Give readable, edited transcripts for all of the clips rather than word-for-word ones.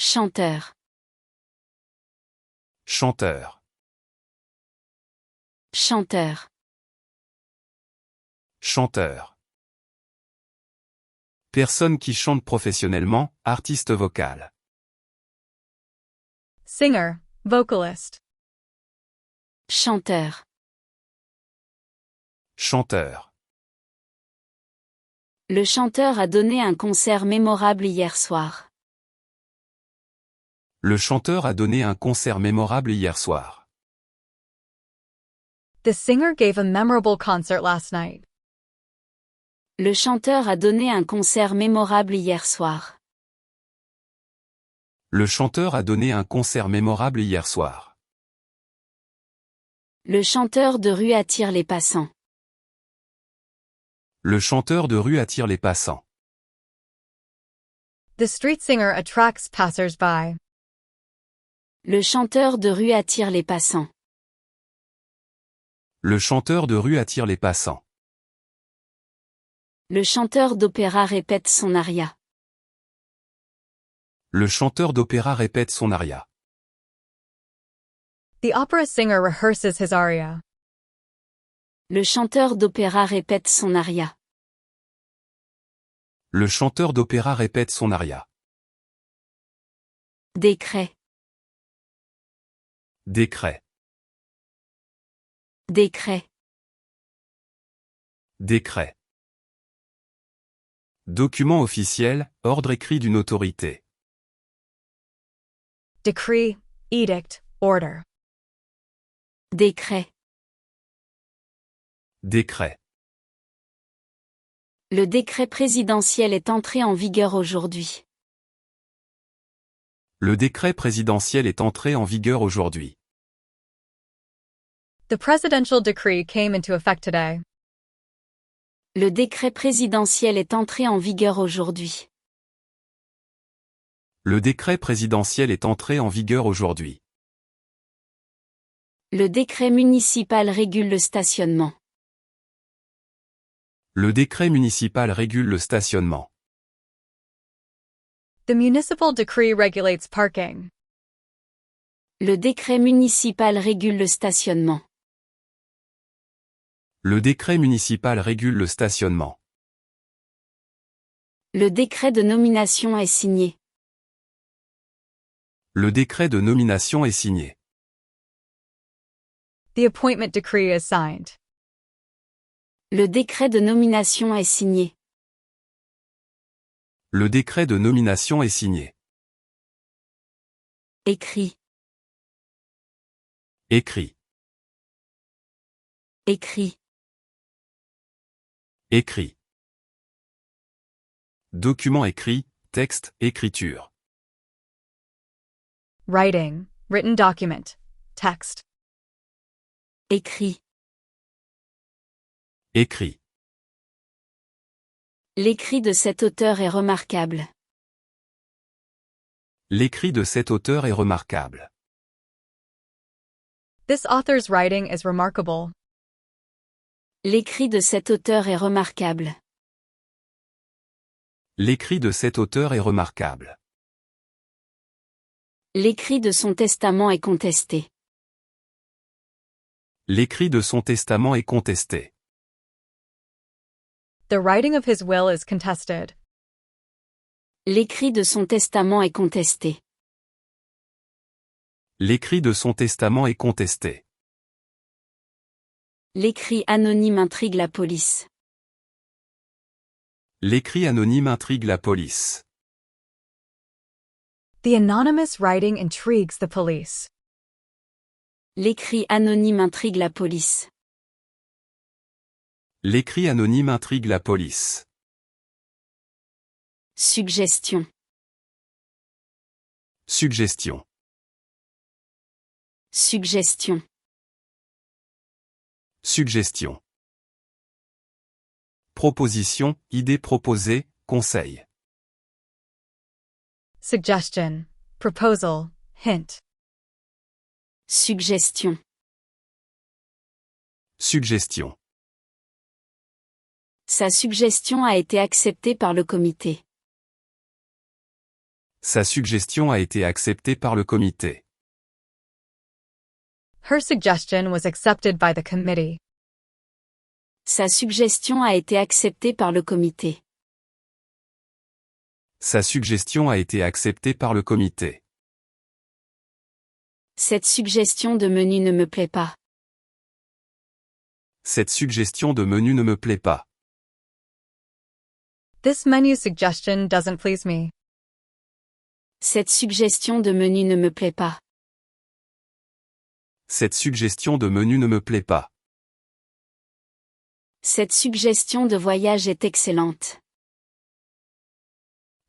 Chanteur. Chanteur. Chanteur. Chanteur. Personne qui chante professionnellement, artiste vocal. Singer, vocalist. Chanteur. Chanteur. Le chanteur a donné un concert mémorable hier soir. Le chanteur a donné un concert mémorable hier soir. The singer gave a memorable concert last night. Le chanteur a donné un concert mémorable hier soir. Le chanteur a donné un concert mémorable hier soir. Le chanteur de rue attire les passants. Le chanteur de rue attire les passants. The street singer attracts passers-by. Le chanteur de rue attire les passants. Le chanteur de rue attire les passants. Le chanteur d'opéra répète son aria. Le chanteur d'opéra répète son aria. The opera singer rehearses his aria. Le chanteur d'opéra répète son aria. Le chanteur d'opéra répète son aria. Décret. Décret. Décret. Décret. Document officiel, ordre écrit d'une autorité. Decree, edict, order. Décret. Décret. Le décret présidentiel est entré en vigueur aujourd'hui. Le décret présidentiel est entré en vigueur aujourd'hui. The presidential decree came into effect today. Le décret présidentiel est entré en vigueur aujourd'hui. Le décret présidentiel est entré en vigueur aujourd'hui. Le décret municipal régule le stationnement. Le décret municipal régule le stationnement. The municipal decree regulates parking. Le décret municipal régule le stationnement. Le décret municipal régule le stationnement. Le décret de nomination est signé. Le décret de nomination est signé. The appointment decree is signed. Le décret de nomination est signé. Le décret de nomination est signé. Écrit. Écrit. Écrit. Écrit. Document écrit, texte, écriture. Writing, written document, text. Écrit. Écrit. L'écrit de cet auteur est remarquable. L'écrit de cet auteur est remarquable. This author's writing is remarkable. L'écrit de cet auteur est remarquable. L'écrit de cet auteur est remarquable. L'écrit de son testament est contesté. L'écrit de son testament est contesté. The writing of his will is contested. L'écrit de son testament est contesté. L'écrit de son testament est contesté. L'écrit anonyme intrigue la police. L'écrit anonyme intrigue la police. The anonymous writing intrigues the police. L'écrit anonyme intrigue la police. L'écrit anonyme intrigue la police. Suggestion. Suggestion. Suggestion. Suggestion. Proposition, idée proposée, conseil. Suggestion, proposal, hint. Suggestion. Suggestion. Sa suggestion a été acceptée par le comité. Sa suggestion a été acceptée par le comité. Her suggestion was accepted by the committee. Sa suggestion a été acceptée par le comité. Sa suggestion a été acceptée par le comité. Cette suggestion de menu ne me plaît pas. Cette suggestion de menu ne me plaît pas. This menu suggestion doesn't please me. Cette suggestion de menu ne me plaît pas. Cette suggestion de menu ne me plaît pas. Cette suggestion de voyage est excellente.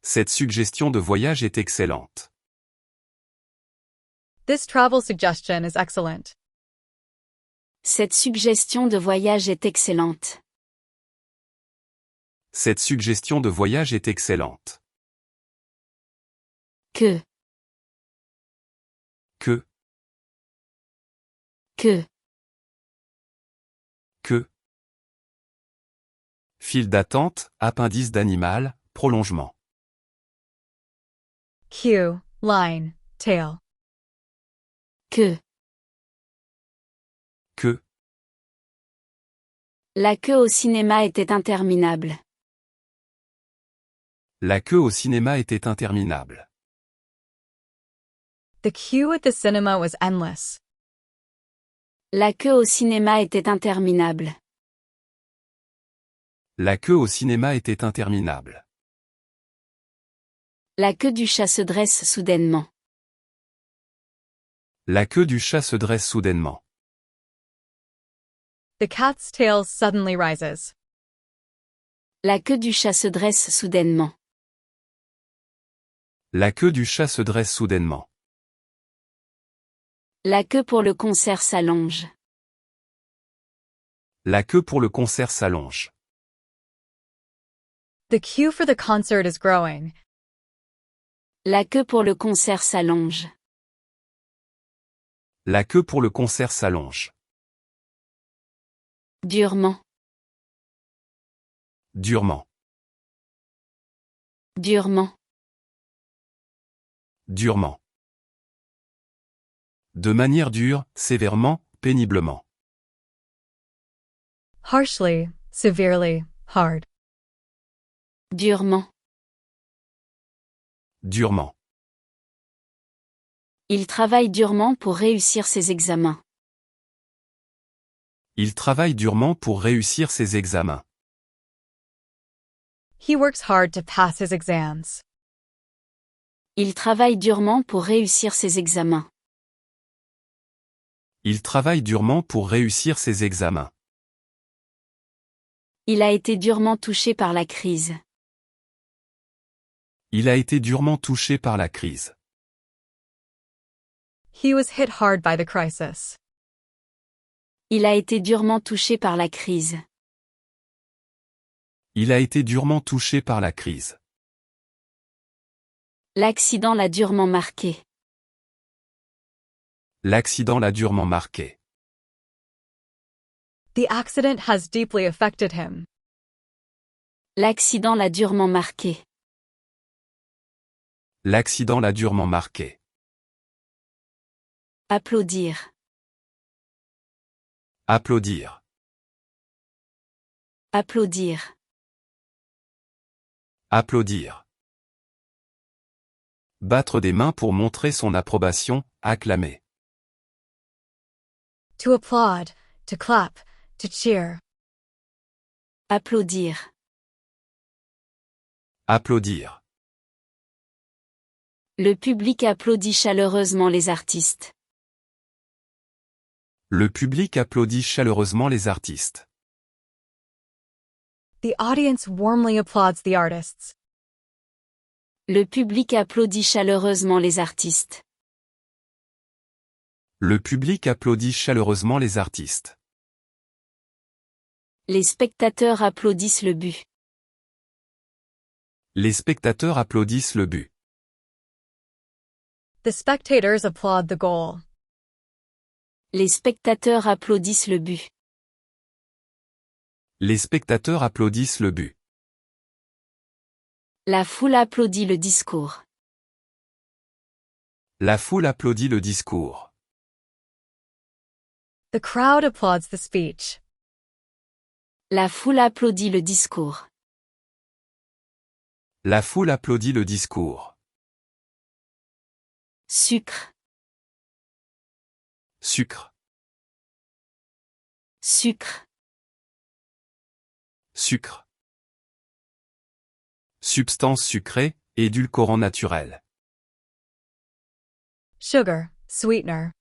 Cette suggestion de voyage est excellente. This travel suggestion is excellent. Cette suggestion de voyage est excellente. Cette suggestion de voyage est excellente. Que. Que. Que. Que. File d'attente, appendice d'animal, prolongement. Queue, line, tail. Que. Que. La queue au cinéma était interminable. La queue au cinéma était interminable. The queue at the cinema was endless. La queue au cinéma était interminable. La queue au cinéma était interminable. La queue du chat se dresse soudainement. La queue du chat se dresse soudainement. The cat's tail suddenly rises. La queue du chat se dresse soudainement. La queue du chat se dresse soudainement. La queue pour le concert s'allonge. La queue pour le concert s'allonge. The queue for the concert is growing. La queue pour le concert s'allonge. La queue pour le concert s'allonge. Durement. Durement. Durement. Durement. De manière dure, sévèrement, péniblement. Harshly, severely, hard. Durement. Durement. Il travaille durement pour réussir ses examens. Il travaille durement pour réussir ses examens. He works hard to pass his exams. Il travaille durement pour réussir ses examens. Il travaille durement pour réussir ses examens. Il a été durement touché par la crise. Il a été durement touché par la crise. He was hit hard by the crisis. Il a été durement touché par la crise. Il a été durement touché par la crise. L'accident l'a durement marqué. L'accident l'a durement marqué. The accident has deeply affected him. L'accident l'a durement marqué. L'accident l'a durement marqué. Applaudir. Applaudir. Applaudir. Applaudir. Battre des mains pour montrer son approbation, acclamer. To applaud, to clap, to cheer. Applaudir. Applaudir. Le public applaudit chaleureusement les artistes. Le public applaudit chaleureusement les artistes. The audience warmly applauds the artists. Le public applaudit chaleureusement les artistes. Le public applaudit chaleureusement les artistes. Les spectateurs applaudissent le but. Les spectateurs applaudissent le but. The spectators applaud the goal. Les spectateurs applaudissent le but. Les spectateurs applaudissent le but. La foule applaudit le discours. La foule applaudit le discours. The crowd applauds the speech. La foule applaudit le discours. La foule applaudit le discours. Sucre, Sucre, sucre, sucre. Substance sucrée, édulcorant naturel. Sugar, sweetener.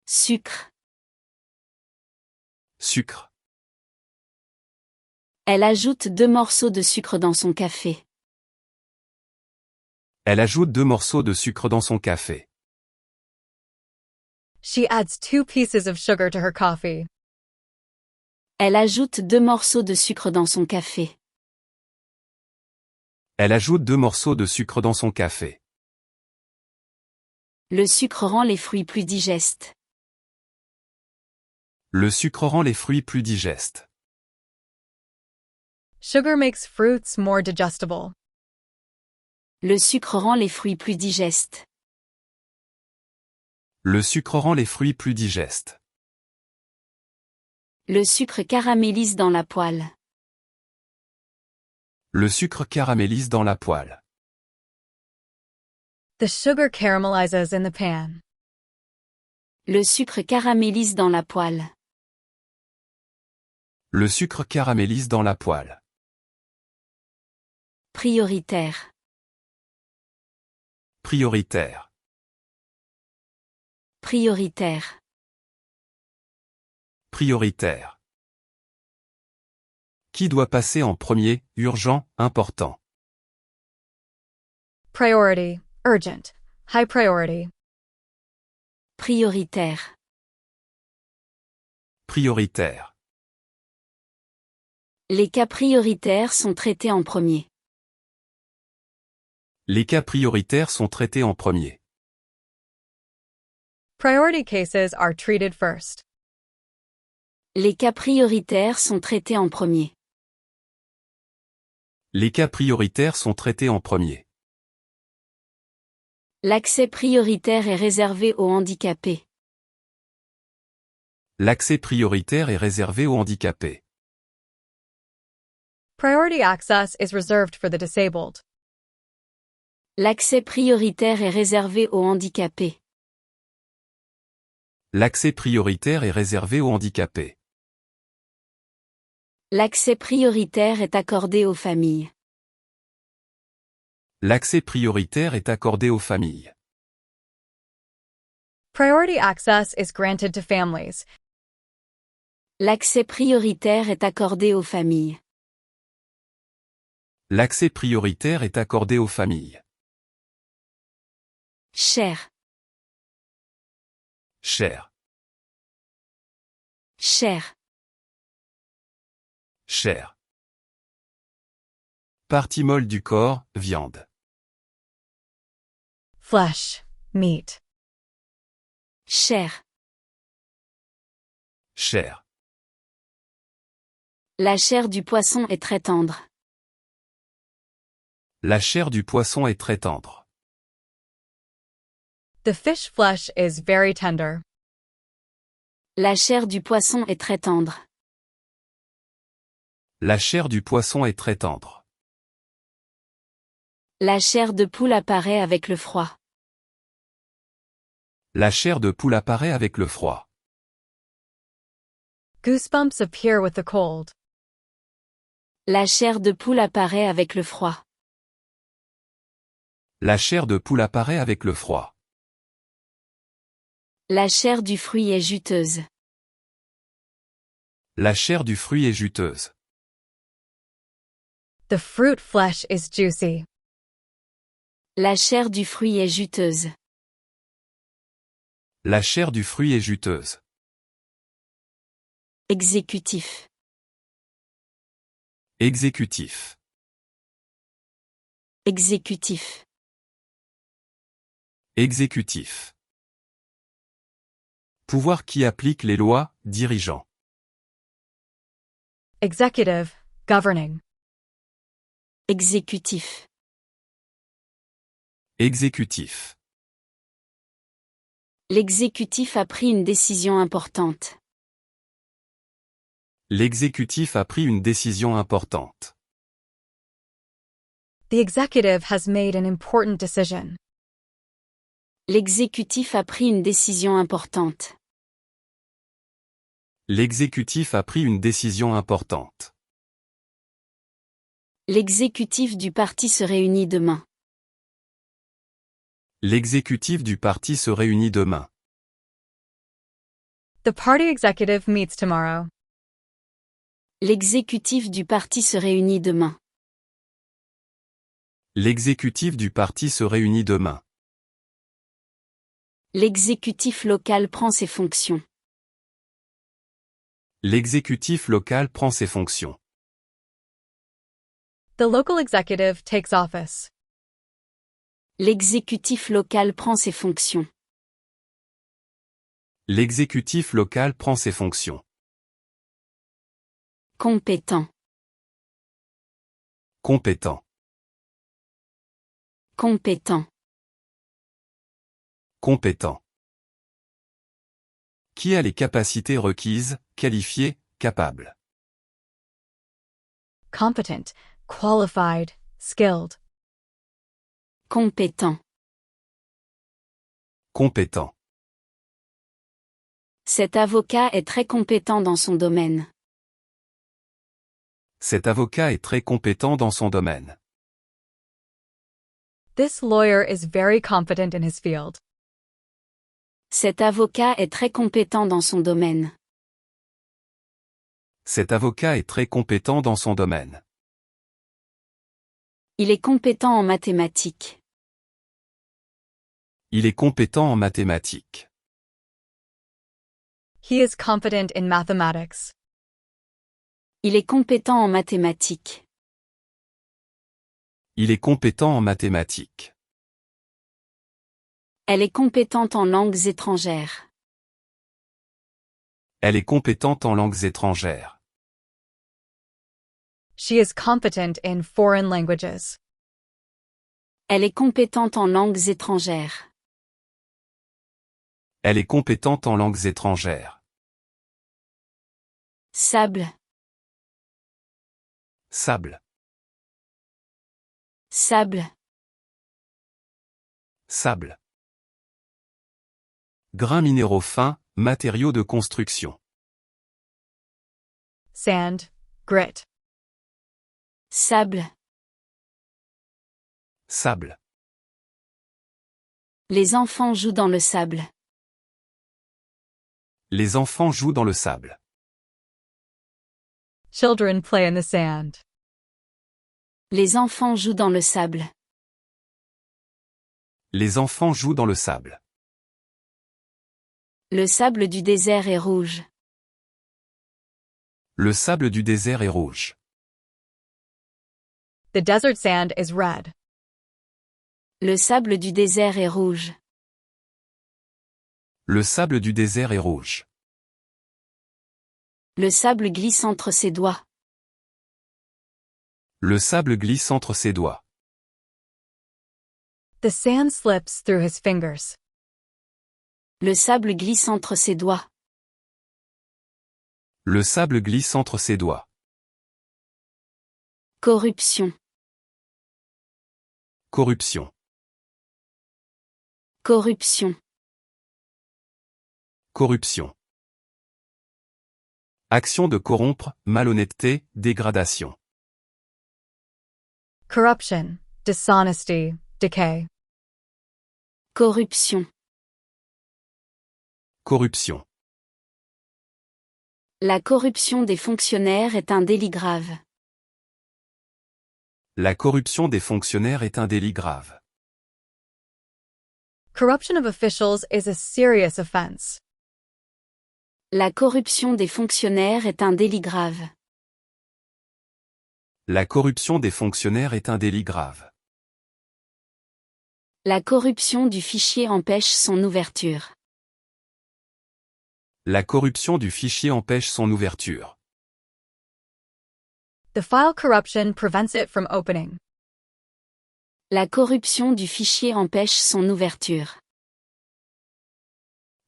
sucre. Sucre. Elle ajoute 2 morceaux de sucre dans son café. Elle ajoute 2 morceaux de sucre dans son café. She adds 2 pieces of sugar to her coffee. Elle ajoute 2 morceaux de sucre dans son café. Elle ajoute 2 morceaux de sucre dans son café. Le sucre rend les fruits plus digestes. Le sucre rend les fruits plus digestes. Sugar makes fruits more digestible. Le sucre rend les fruits plus digestes. Le sucre rend les fruits plus digestes. Le sucre caramélise dans la poêle. Le sucre caramélise dans la poêle. The sugar caramelizes in the pan. Le sucre caramélise dans la poêle. Le sucre caramélise dans la poêle. Prioritaire. Prioritaire. Prioritaire. Prioritaire. Qui doit passer en premier, urgent, important. Priority, urgent, high priority. Prioritaire. Prioritaire. Les cas prioritaires sont traités en premier. Les cas prioritaires sont traités en premier. Priority cases are treated first. Les cas prioritaires sont traités en premier. Les cas prioritaires sont traités en premier. L'accès prioritaire est réservé aux handicapés. L'accès prioritaire est réservé aux handicapés. Priority access is reserved for the disabled. L'accès prioritaire est réservé aux handicapés. L'accès prioritaire est réservé aux handicapés. L'accès prioritaire est accordé aux familles. L'accès prioritaire est accordé aux familles. Priority access is granted to families. L'accès prioritaire est accordé aux familles. L'accès prioritaire est accordé aux familles. Cher. Cher. Cher. Cher. Partie molle du corps, viande. Flesh, meat. Cher. Cher. La chair du poisson est très tendre. La chair du poisson est très tendre. The fish flesh is very tender. La chair du poisson est très tendre. La chair du poisson est très tendre. La chair de poule apparaît avec le froid. La chair de poule apparaît avec le froid. Goosebumps appear with the cold. La chair de poule apparaît avec le froid. La chair de poule apparaît avec le froid. La chair du fruit est juteuse. La chair du fruit est juteuse. The fruit flesh is juicy. La chair du fruit est juteuse. La chair du fruit est juteuse. Exécutif. Exécutif. Exécutif. Exécutif. Pouvoir qui applique les lois, dirigeant. Executive, governing. Exécutif. Exécutif. L'exécutif a pris une décision importante. L'exécutif a pris une décision importante. The executive has made an important decision. L'exécutif a pris une décision importante. L'exécutif a pris une décision importante. L'exécutif du parti se réunit demain. L'exécutif du parti se réunit demain. The party executive meets tomorrow. L'exécutif du parti se réunit demain. L'exécutif du parti se réunit demain. L'exécutif local prend ses fonctions. L'exécutif local prend ses fonctions. The local executive takes office. L'exécutif local prend ses fonctions. L'exécutif local prend ses fonctions. Compétent. Compétent. Compétent. Compétent. Qui a les capacités requises, qualifié, capable. Competent, qualified, skilled. Compétent. Compétent. Cet avocat est très compétent dans son domaine. Cet avocat est très compétent dans son domaine. This lawyer is very competent in his field. Cet avocat est très compétent dans son domaine. Cet avocat est très compétent dans son domaine. Il est compétent en mathématiques. Il est compétent en mathématiques. He is competent in mathematics. Il est compétent en mathématiques. Il est compétent en mathématiques. Elle est compétente en langues étrangères. Elle est compétente en langues étrangères. She is competent in foreign languages. Elle est compétente en langues étrangères. Elle est compétente en langues étrangères. Sable. Sable. Sable. Sable. Grains minéraux fins, matériaux de construction. Sand, grit. Sable. Sable. Les enfants jouent dans le sable. Les enfants jouent dans le sable. Children play in the sand. Les enfants jouent dans le sable. Les enfants jouent dans le sable. Le sable du désert est rouge. Le sable du désert est rouge. The desert sand is red. Le sable du désert est rouge. Le sable du désert est rouge. Le sable glisse entre ses doigts. Le sable glisse entre ses doigts. The sand slips through his fingers. Le sable glisse entre ses doigts. Le sable glisse entre ses doigts. Corruption. Corruption. Corruption. Corruption. Action de corrompre, malhonnêteté, dégradation. Corruption, dishonesty, decay. Corruption. Corruption. La corruption des fonctionnaires est un délit grave. La corruption des fonctionnaires est un délit grave. Corruption of officials is a serious offense. La corruption des fonctionnaires est un délit grave. La corruption des fonctionnaires est un délit grave. La corruption du fichier empêche son ouverture. La corruption du fichier empêche son ouverture. The file corruption prevents it from opening. La corruption du fichier empêche son ouverture.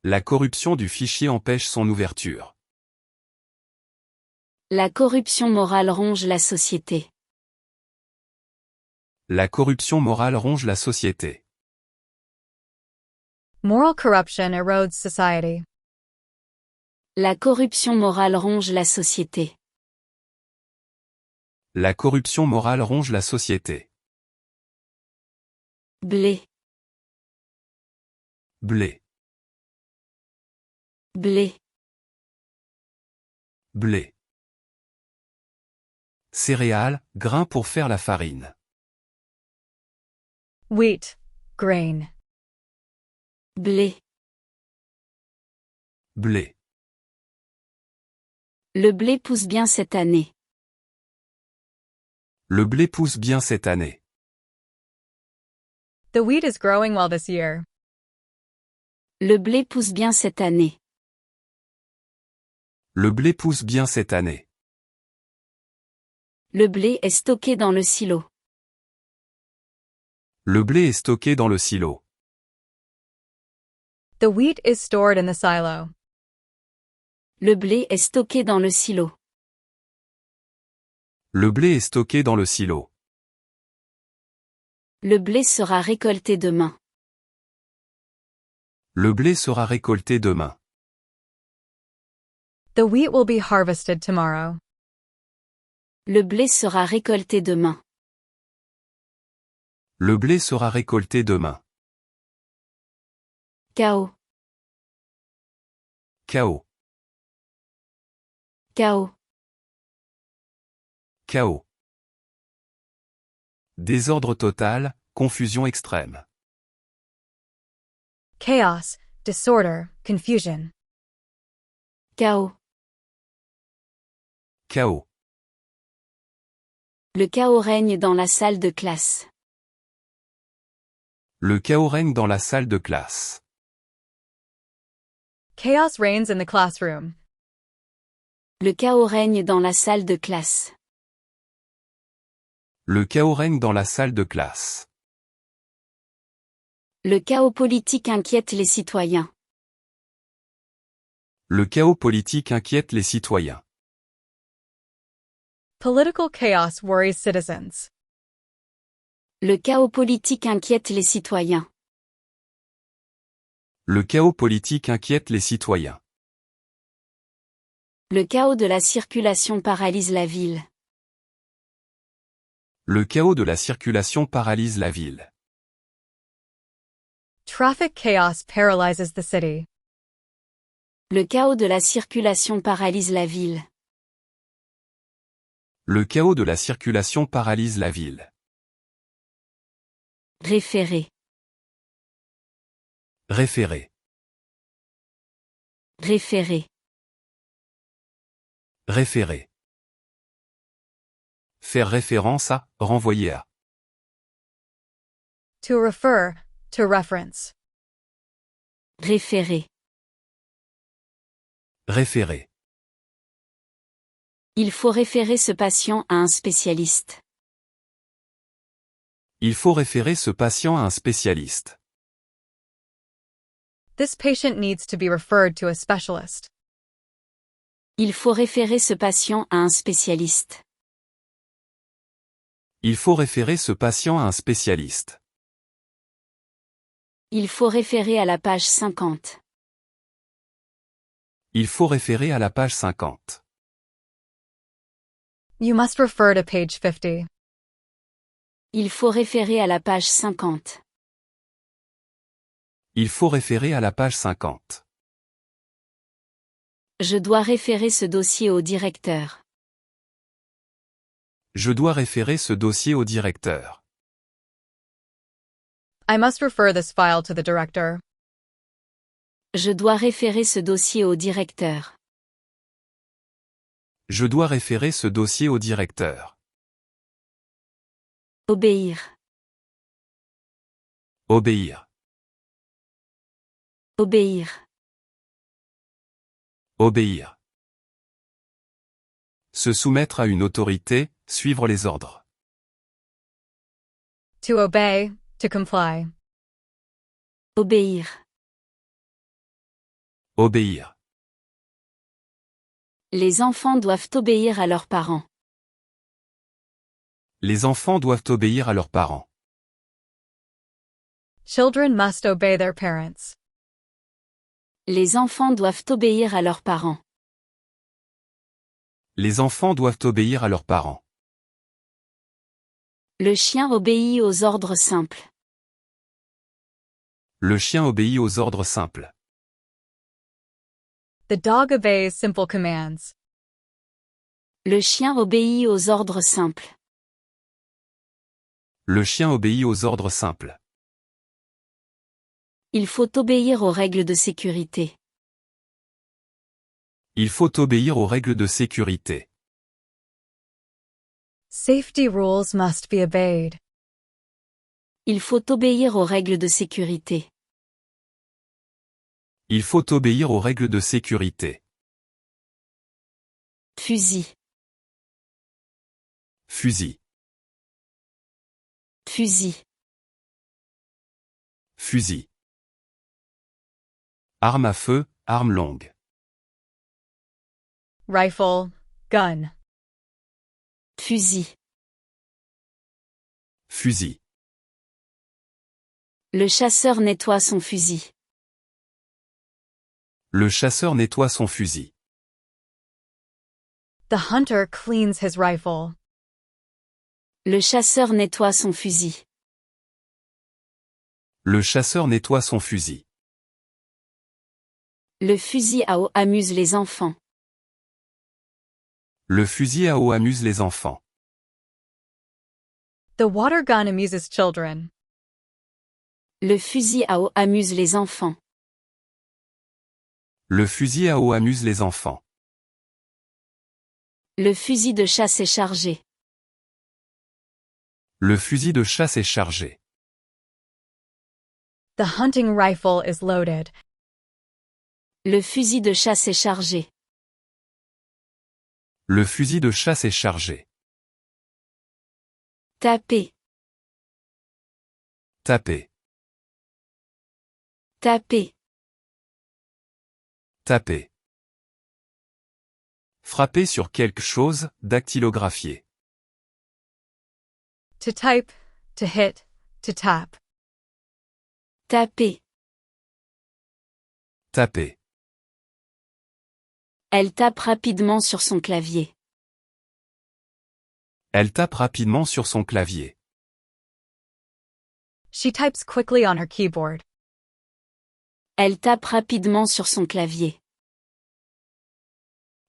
La corruption du fichier empêche son ouverture. La corruption morale ronge la société. La corruption morale ronge la société. Moral corruption erodes society. La corruption morale ronge la société. La corruption morale ronge la société. Blé, Blé, blé, blé. Céréales, grains pour faire la farine. Wheat, grain. blé. Blé. Le blé pousse bien cette année. Le blé pousse bien cette année. The wheat is growing well this year. Le blé pousse bien cette année. Le blé pousse bien cette année. Le blé est stocké dans le silo. Le blé est stocké dans le silo. The wheat is stored in the silo. Le blé est stocké dans le silo. Le blé est stocké dans le silo. Le blé sera récolté demain. Le blé sera récolté demain. The wheat will be harvested tomorrow. Le blé sera récolté demain. Le blé sera récolté demain. Chaos, Chaos. chaos. Chaos. Désordre total, confusion extrême. Chaos, disorder, confusion. Chaos. Chaos. Le chaos règne dans la salle de classe. Le chaos règne dans la salle de classe. Chaos reigns in the classroom. Le chaos règne dans la salle de classe. Le chaos règne dans la salle de classe. Le chaos politique inquiète les citoyens. Le chaos politique inquiète les citoyens. Political chaos worries citizens. Le chaos politique inquiète les citoyens. Le chaos politique inquiète les citoyens. Le chaos de la circulation paralyse la ville. Le chaos de la circulation paralyse la ville. Traffic chaos paralyzes the city. Le chaos de la circulation paralyse la ville. Le chaos de la circulation paralyse la ville. Référé. Référé. Référé. Référé. Faire référence à, renvoyer à. To refer, to reference. Référé. Référé. Il faut référer ce patient à un spécialiste. Il faut référer ce patient à un spécialiste. This patient needs to be referred to a specialist. Il faut référer ce patient à un spécialiste. Il faut référer ce patient à un spécialiste. Il faut référer à la page 50. Il faut référer à la page 50. You must refer to page 50. Il faut référer à la page 50. Il faut référer à la page 50. Je dois référer ce dossier au directeur. Je dois référer ce dossier au directeur. I must refer this file to the director. Je dois référer ce dossier au directeur. Je dois référer ce dossier au directeur. Obéir. Obéir. Obéir. Obéir. Se soumettre à une autorité, suivre les ordres. To obey, to comply. Obéir. Obéir. Les enfants doivent obéir à leurs parents. Les enfants doivent obéir à leurs parents. Children must obey their parents. Les enfants doivent obéir à leurs parents. Les enfants doivent obéir à leurs parents. Le chien obéit aux ordres simples. Le chien obéit aux ordres simples. The dog obeys simple commands. Le chien obéit aux ordres simples. Le chien obéit aux ordres simples. Il faut obéir aux règles de sécurité. Il faut obéir aux règles de sécurité. Safety rules must be obeyed. Il faut obéir aux règles de sécurité. Il faut obéir aux règles de sécurité. Fusil. Fusil. Fusil. Fusil. Arme à feu, arme longue. Rifle, gun. Fusil. Fusil. Le chasseur nettoie son fusil. Le chasseur nettoie son fusil. The hunter cleans his rifle. Le chasseur nettoie son fusil. Le chasseur nettoie son fusil. Le fusil à eau amuse les enfants. Le fusil à eau amuse les enfants. The water gun amuses children. Le fusil à eau amuse les enfants. Le fusil à eau amuse les enfants. Le fusil de chasse est chargé. Le fusil de chasse est chargé. The hunting rifle is loaded. Le fusil de chasse est chargé. Le fusil de chasse est chargé. Taper. Taper. Taper. Taper. Frapper sur quelque chose, dactylographier. To type, to hit, to tap. Taper. Taper. Elle tape rapidement sur son clavier. Elle tape rapidement sur son clavier. She types quickly on her keyboard. Elle tape rapidement sur son clavier.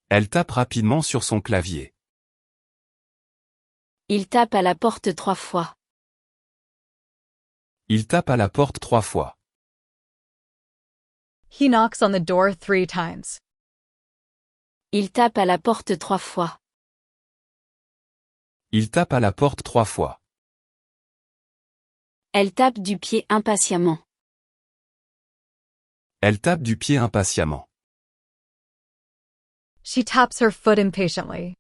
Elle tape rapidement sur son clavier. Il tape à la porte 3 fois. Il tape à la porte 3 fois. He knocks on the door 3 times. Il tape à la porte 3 fois. Il tape à la porte 3 fois. Elle tape du pied impatiemment. Elle tape du pied impatiemment. She taps her foot impatiently.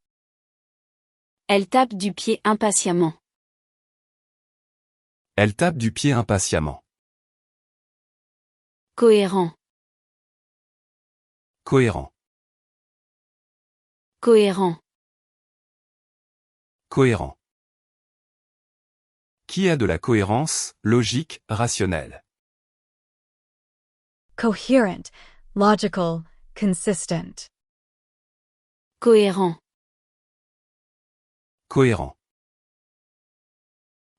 Elle tape du pied impatiemment. Elle tape du pied impatiemment. Cohérent. Cohérent. Cohérent. Cohérent. Qui a de la cohérence, logique, rationnelle. Coherent, logical, consistent. Cohérent. Cohérent.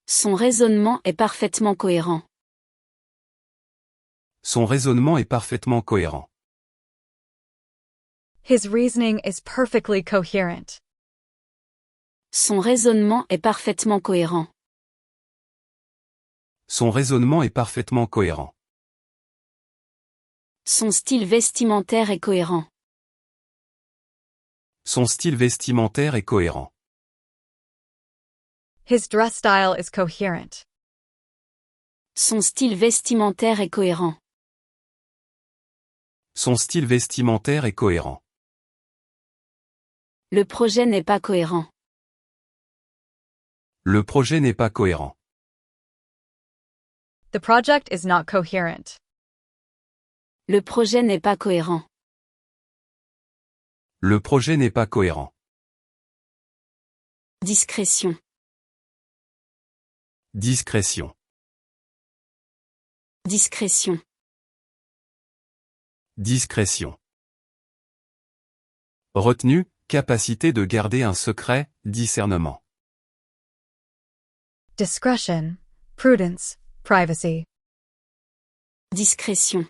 Son raisonnement est parfaitement cohérent. Son raisonnement est parfaitement cohérent. His reasoning is perfectly coherent. Son raisonnement est parfaitement cohérent. Son raisonnement est parfaitement cohérent. Son style vestimentaire est cohérent. Son style vestimentaire est cohérent. His dress style is coherent. Son style vestimentaire est cohérent. Son style vestimentaire est cohérent. Le projet n'est pas cohérent. Le projet n'est pas cohérent. The project is not coherent. Le projet n'est pas cohérent. Le projet n'est pas cohérent. Discrétion. Discrétion. Discrétion. Discrétion. Retenue, capacité de garder un secret, discernement. Discretion, prudence, privacy. Discrétion.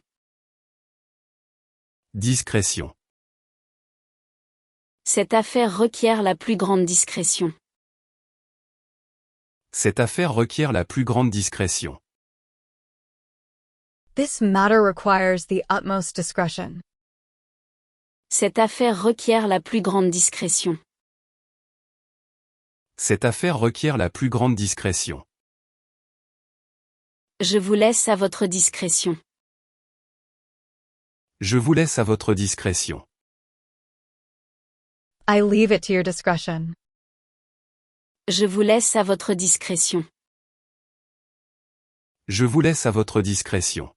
Discrétion. Cette affaire requiert la plus grande discrétion. Cette affaire requiert la plus grande discrétion. This matter requires the utmost discretion. Cette affaire requiert la plus grande discrétion. Cette affaire requiert la plus grande discrétion. Je vous laisse à votre discrétion. Je vous laisse à votre discrétion. I leave it to your discretion. Je vous laisse à votre discrétion. Je vous laisse à votre discrétion.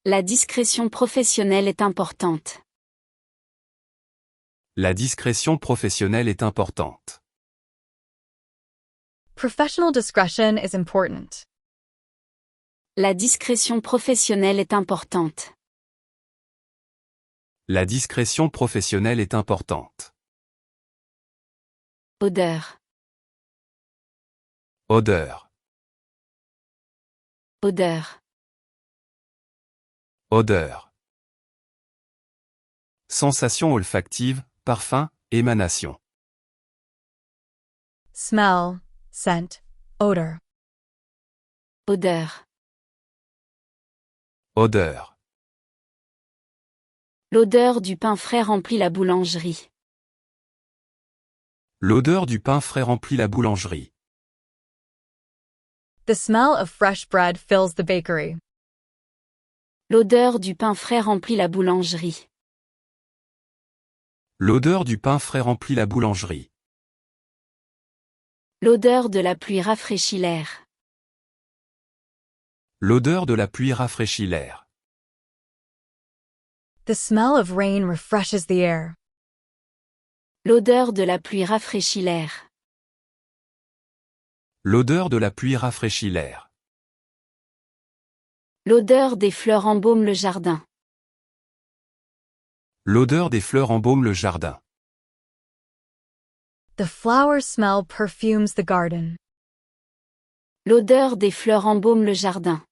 La discrétion professionnelle est importante. La discrétion professionnelle est importante. Professional discretion is important. La discrétion professionnelle est importante. La discrétion professionnelle est importante. Odeur. Odeur. Odeur. Odeur. Sensation olfactive, parfum, émanation. Smell, scent, odor. Odeur. Odeur. L'odeur du pain frais remplit la boulangerie. L'odeur du pain frais remplit la boulangerie. The smell of fresh bread fills the bakery. L'odeur du pain frais remplit la boulangerie. L'odeur du pain frais remplit la boulangerie. L'odeur de la pluie rafraîchit l'air. L'odeur de la pluie rafraîchit l'air. The smell of rain refreshes the air. L'odeur de la pluie rafraîchit l'air. L'odeur de la pluie rafraîchit l'air. L'odeur des fleurs embaume le jardin. L'odeur des fleurs embaume le jardin. The flower smell perfumes the garden. L'odeur des fleurs embaume le jardin.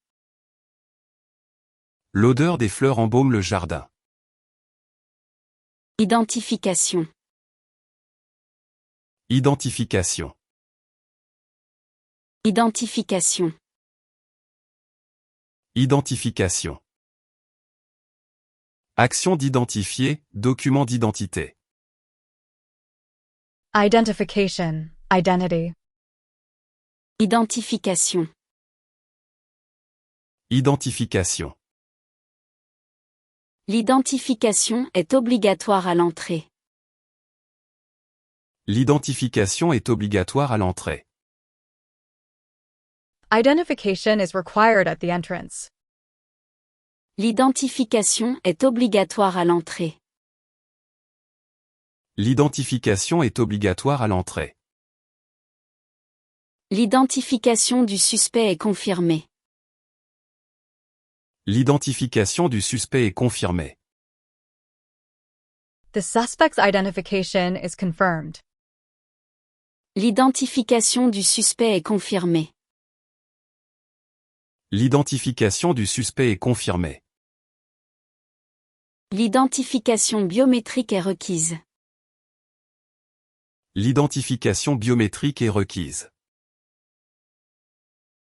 L'odeur des fleurs embaume le jardin. Identification. Identification. Identification. Identification. Action d'identifier, document d'identité. Identification, identity. Identification. Identification. L'identification est obligatoire à l'entrée. L'identification est obligatoire à l'entrée. Identification is required at the entrance. L'identification est obligatoire à l'entrée. L'identification est obligatoire à l'entrée. L'identification du suspect est confirmée. L'identification du suspect est confirmée. The suspect's identification is confirmed. L'identification du suspect est confirmée. L'identification du suspect est confirmée. L'identification biométrique est requise. L'identification biométrique est requise.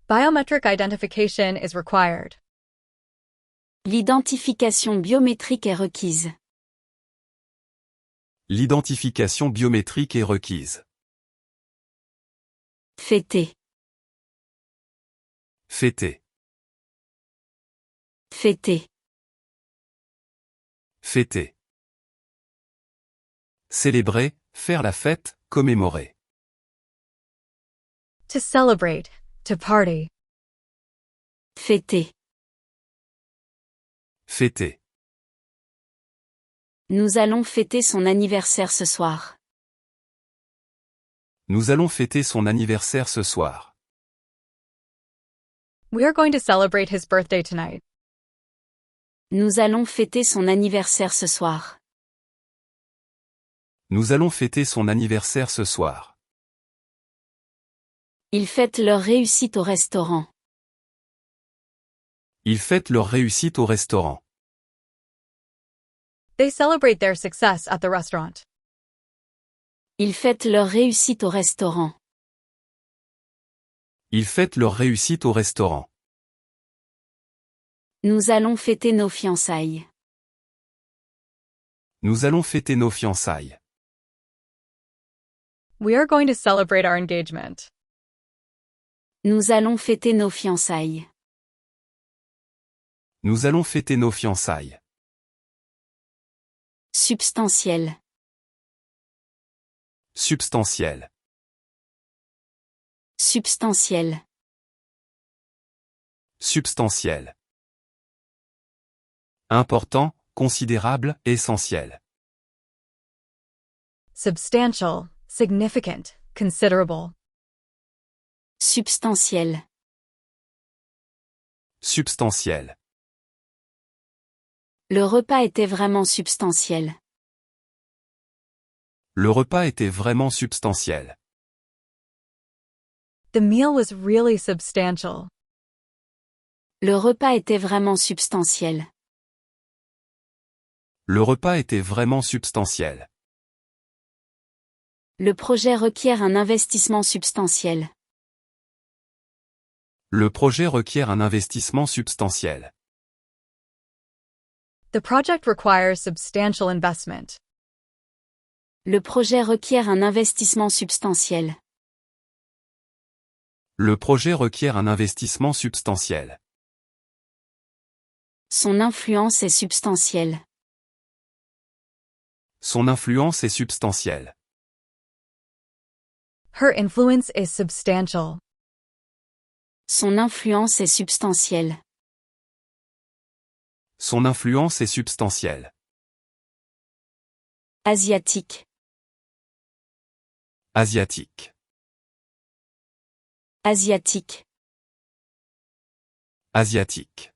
Biometric identification is required. L'identification biométrique est requise. L'identification biométrique est requise. Fêter. Fêter. Fêter. Fêter. Célébrer, faire la fête, commémorer. To celebrate, to party. Fêter. Fêter. Nous allons fêter son anniversaire ce soir. Nous allons fêter son anniversaire ce soir. We are going to celebrate his birthday tonight. Nous allons fêter son anniversaire ce soir. Nous allons fêter son anniversaire ce soir. Ils fêtent leur réussite au restaurant. Ils fêtent leur réussite au restaurant. They celebrate their success at the restaurant. Ils fêtent leur réussite au restaurant. Ils fêtent leur réussite au restaurant. Nous allons fêter nos fiançailles. Nous allons fêter nos fiançailles. We are going to celebrate our engagement. Nous allons fêter nos fiançailles. Nous allons fêter nos fiançailles. Substantiel. Substantiel. Substantiel. Substantiel. Important, considérable, essentiel. Substantial, significant, considerable. Substantiel. Substantiel. Le repas était vraiment substantiel. Le repas était vraiment substantiel. The meal was really substantial. Le repas était vraiment substantiel. Le repas était vraiment substantiel. Le projet requiert un investissement substantiel. Le projet requiert un investissement substantiel. The project requires substantial investment. Le projet requiert un investissement substantiel. Le projet requiert un investissement substantiel. Son influence est substantielle. Son influence est substantielle. Her influence is substantial. Son influence est substantielle. Son influence est substantielle. Asiatique. Asiatique. Asiatique. Asiatique.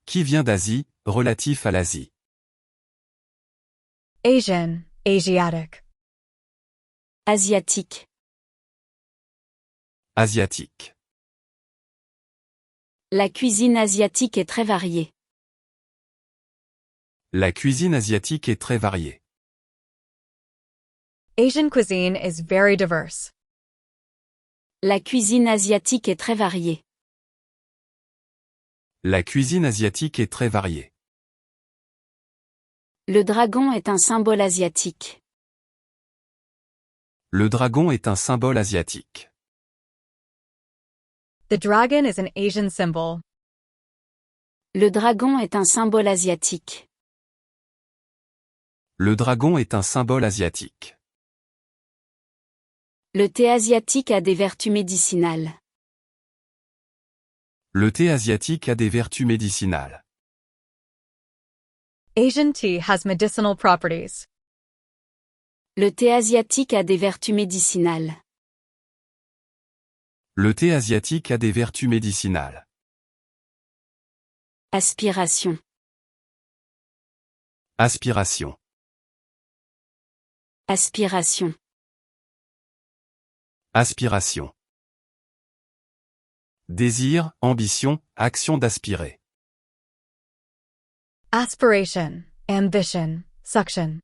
Qui vient d'Asie, relatif à l'Asie. Asian, Asiatic. Asiatique. Asiatique. La cuisine asiatique est très variée. La cuisine asiatique est très variée. Asian cuisine is very diverse. La cuisine asiatique est très variée. La cuisine asiatique est très variée. Le dragon est un symbole asiatique. Le dragon est un symbole asiatique. The dragon is an Asian symbol. Le dragon est un symbole asiatique. Le dragon est un symbole asiatique. Le thé asiatique a des vertus médicinales. Le thé asiatique a des vertus médicinales. Asian tea has medicinal properties. Le thé asiatique a des vertus médicinales. Le thé asiatique a des vertus médicinales. Aspiration. Aspiration. Aspiration. Aspiration. Désir, ambition, action d'aspirer. Aspiration, ambition, suction.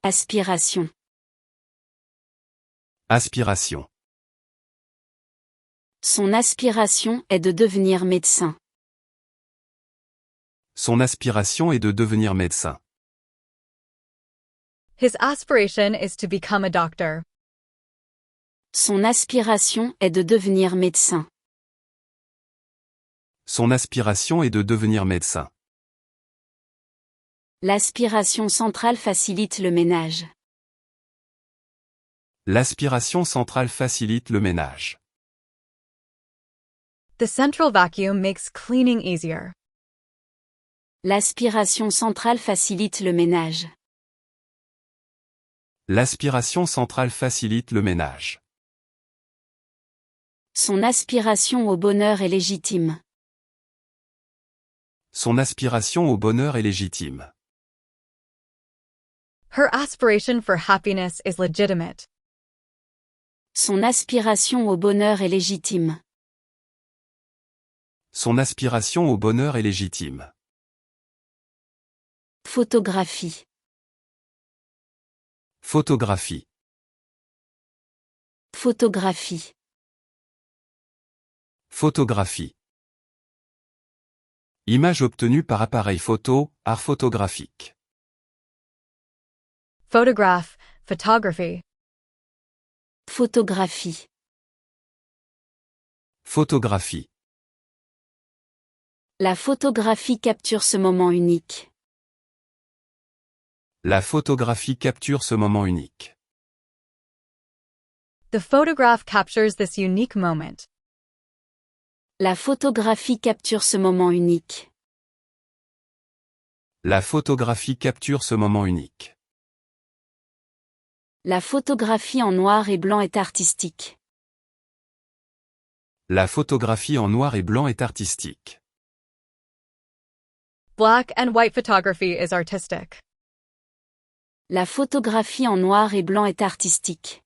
Aspiration. Aspiration. Son aspiration est de devenir médecin. Son aspiration est de devenir médecin. His aspiration is to become a doctor. Son aspiration est de devenir médecin. Son aspiration est de devenir médecin. L'aspiration centrale facilite le ménage. L'aspiration centrale facilite le ménage. The central vacuum makes cleaning easier. L'aspiration centrale facilite le ménage. L'aspiration centrale facilite le ménage. Son aspiration au bonheur est légitime. Son aspiration au bonheur est légitime. Her aspiration for happiness is legitimate. Son aspiration au bonheur est légitime. Son aspiration au bonheur est légitime. Photographie. Photographie. Photographie. Photographie. Image obtenue par appareil photo, art photographique. Photograph, photography. Photographie. Photographie. La photographie capture ce moment unique. La photographie capture ce moment unique. The photograph captures this unique moment. La photographie capture ce moment unique. La photographie capture ce moment unique. La photographie en noir et blanc est artistique. La photographie en noir et blanc est artistique. Black and white photography is artistic. La photographie en noir et blanc est artistique.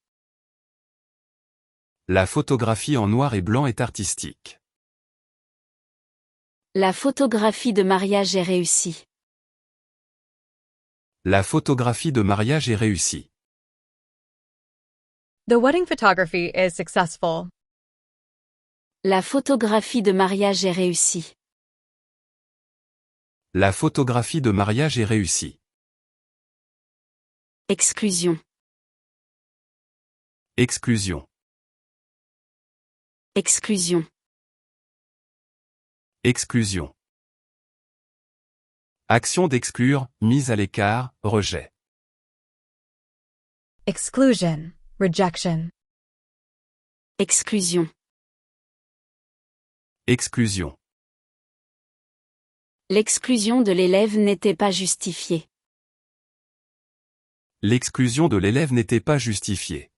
La photographie en noir et blanc est artistique. La photographie de mariage est réussie. La photographie de mariage est réussie. The wedding photography is successful. La photographie de mariage est réussie. La photographie de mariage est réussie. Exclusion. Exclusion. Exclusion. Exclusion. Action d'exclure, mise à l'écart, rejet. Exclusion, rejection. Exclusion. Exclusion. L'exclusion de l'élève n'était pas justifiée. L'exclusion de l'élève n'était pas justifiée.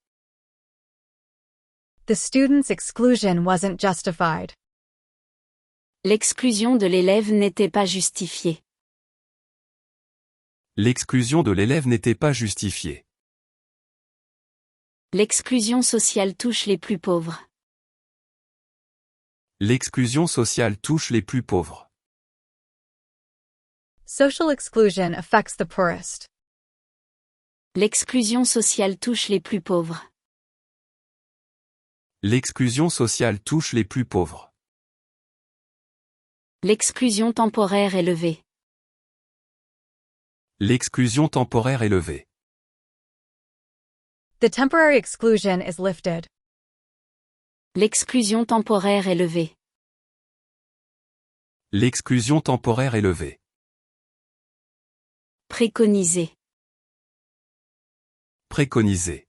The student's exclusion wasn't justified. L'exclusion de l'élève n'était pas justifiée. L'exclusion de l'élève n'était pas justifiée. L'exclusion sociale touche les plus pauvres. L'exclusion sociale touche les plus pauvres. Social exclusion affects the poorest. L'exclusion sociale touche les plus pauvres. L'exclusion sociale touche les plus pauvres. L'exclusion temporaire est levée. L'exclusion temporaire est levée. The temporary exclusion is lifted. L'exclusion temporaire est levée. L'exclusion temporaire est levée. Préconiser. Préconiser.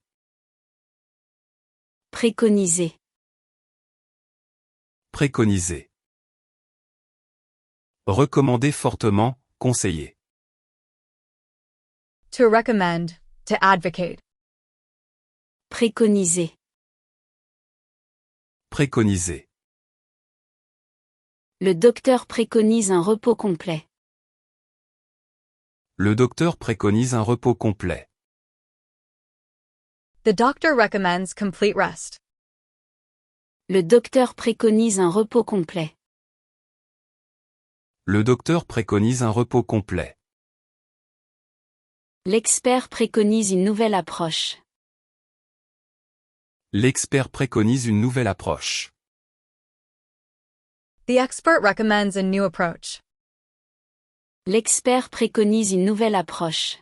Préconiser. Préconiser. Recommander fortement, conseiller. To recommend, to advocate. Préconiser. Préconiser. Le docteur préconise un repos complet. Le docteur préconise un repos complet. The doctor recommends complete rest. Le docteur préconise un repos complet. Le docteur préconise un repos complet. L'expert préconise une nouvelle approche. L'expert préconise une nouvelle approche. The expert recommends a new approach. L'expert préconise une nouvelle approche.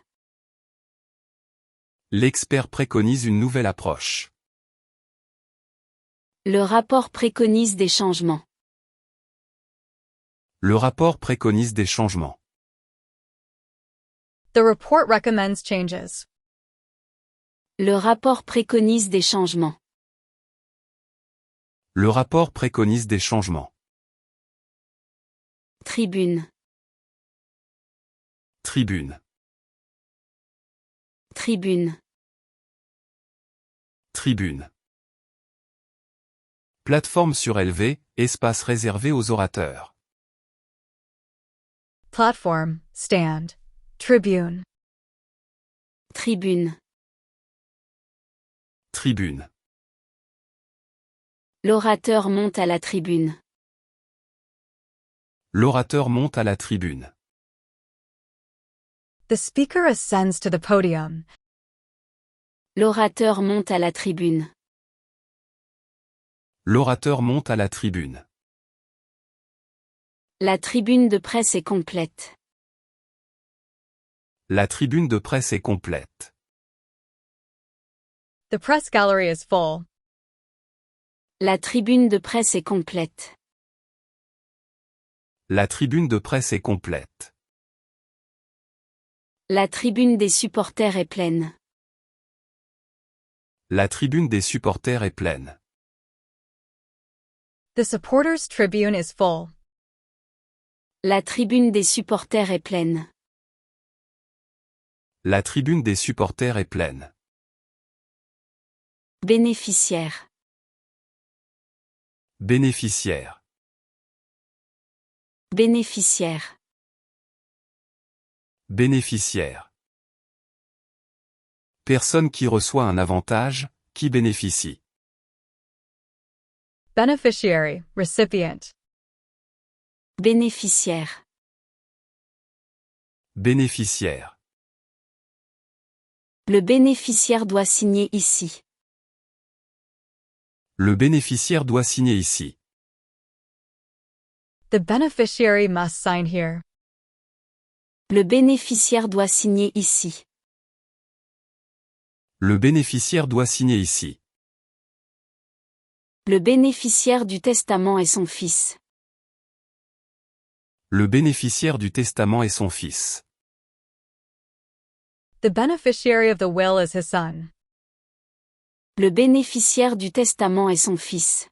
L'expert préconise une nouvelle approche. Le rapport préconise des changements. Le rapport préconise des changements. The report recommends changes. Le rapport préconise des changements. Le rapport préconise des changements. Tribune. Tribune. Tribune. Tribune. Plateforme surélevée, espace réservé aux orateurs. Platform, stand. Tribune. Tribune. Tribune. L'orateur monte à la tribune. L'orateur monte à la tribune. The speaker ascends to the podium. L'orateur monte à la tribune. L'orateur monte à la tribune. La tribune de presse est complète. La tribune de presse est complète. The press gallery is full. La tribune de presse est complète. La tribune de presse est complète. La tribune des supporters est pleine. La tribune des supporters est pleine. The supporters' tribune is full. La tribune des supporters est pleine. La tribune des supporters est pleine. Bénéficiaire. Bénéficiaire. Bénéficiaire. Bénéficiaire. Personne qui reçoit un avantage, qui bénéficie. Beneficiary, recipient. Bénéficiaire. Bénéficiaire. Le bénéficiaire doit signer ici. Le bénéficiaire doit signer ici. The beneficiary must sign here. Le bénéficiaire doit signer ici. Le bénéficiaire doit signer ici. Le bénéficiaire du testament est son fils. Le bénéficiaire du testament est son fils. The beneficiary of the will is his son. Le bénéficiaire du testament est son fils.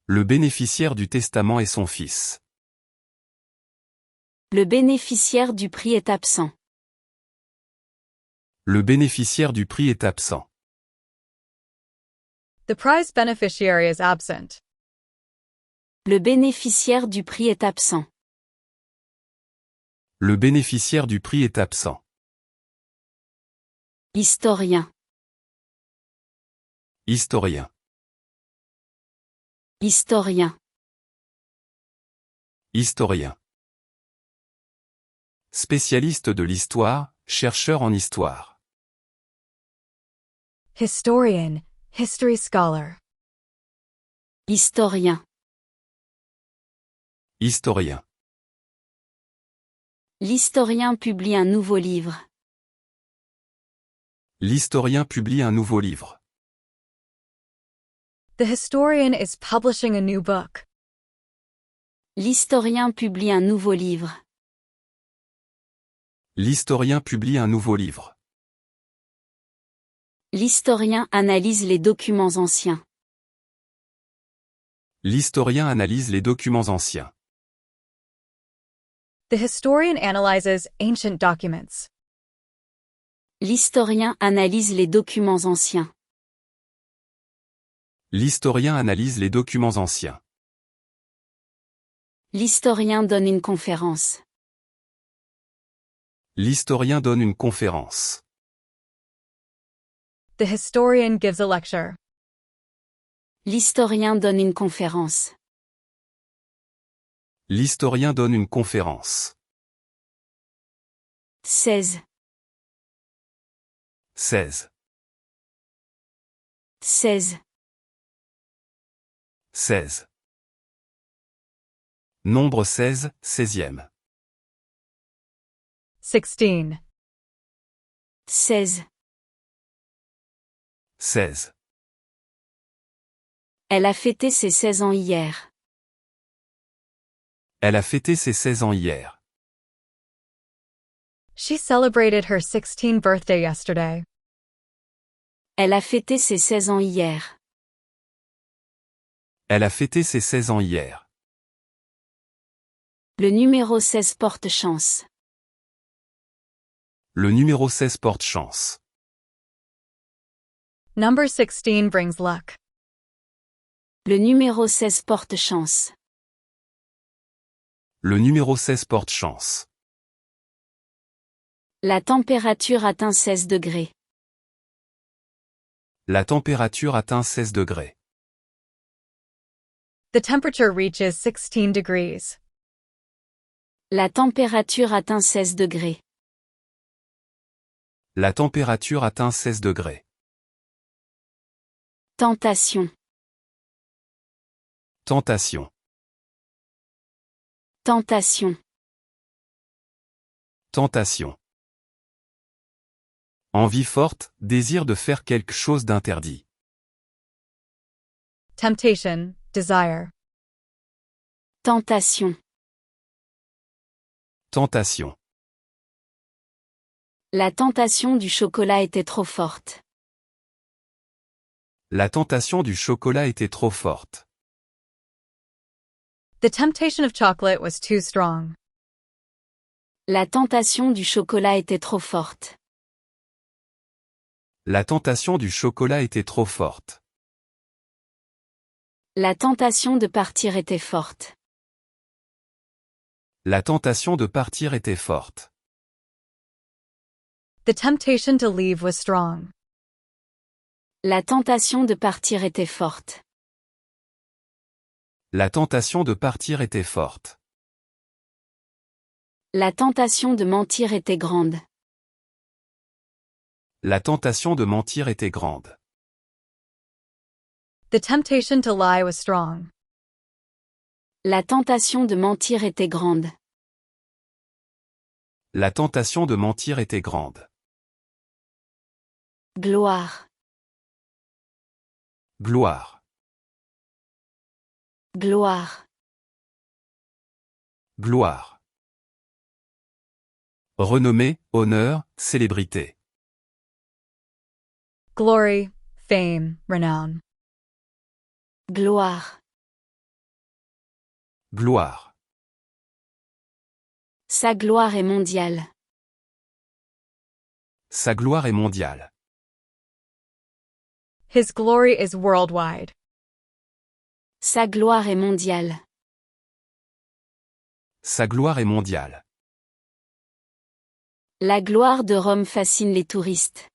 Le bénéficiaire du testament est son fils. Le bénéficiaire du prix est absent. Le bénéficiaire du prix est absent. The prize beneficiary is absent. Le bénéficiaire du prix est absent. Le bénéficiaire du prix est absent. Historien. Historien. Historien. Historien. Spécialiste de l'histoire, chercheur en histoire. Historian, history scholar. Historien. Historien. L'historien publie un nouveau livre. L'historien publie un nouveau livre. The historian is publishing a new book. L'historien publie un nouveau livre. L'historien publie un nouveau livre. L'historien analyse les documents anciens. L'historien analyse les documents anciens. The historian analyzes ancient documents. L'historien analyse les documents anciens. L'historien analyse les documents anciens. L'historien donne une conférence. L'historien donne une conférence. The historian gives a lecture. L'historien donne une conférence. L'historien donne une conférence. 16. 16. 16. 16. Nombre 16, 16e. 16. 16. 16. Elle a fêté ses 16 ans hier. Elle a fêté ses 16 ans hier. She celebrated her 16th birthday yesterday. Elle a fêté ses 16 ans hier. Elle a fêté ses 16 ans hier. Le numéro 16 porte chance. Le numéro 16 porte chance. Number 16 brings luck. Le numéro 16 porte chance. Le numéro 16 porte chance. La température atteint 16 degrés. La température atteint 16 degrés. The temperature reaches 16 degrees. La température atteint 16 degrés. La température atteint 16 degrés. Tentation. Tentation. Tentation. Tentation. Envie forte, désir de faire quelque chose d'interdit. Temptation, desire. Tentation. Tentation. La tentation du chocolat était trop forte. La tentation du chocolat était trop forte. The temptation of chocolate was too strong. La tentation du chocolat était trop forte. La tentation du chocolat était trop forte. La tentation de partir était forte. La tentation de partir était forte. The temptation to leave was strong. La tentation de partir était forte. La tentation de partir était forte. La tentation de mentir était grande. La tentation de mentir était grande. The temptation to lie was strong. La tentation de mentir était grande. La tentation de mentir était grande. Gloire. Gloire. Gloire. Gloire. Renommée, honneur, célébrité. Glory, fame, renown. Gloire. Gloire. Sa gloire est mondiale. Sa gloire est mondiale. His glory is worldwide. Sa gloire est mondiale. Sa gloire est mondiale. La gloire de Rome fascine les touristes.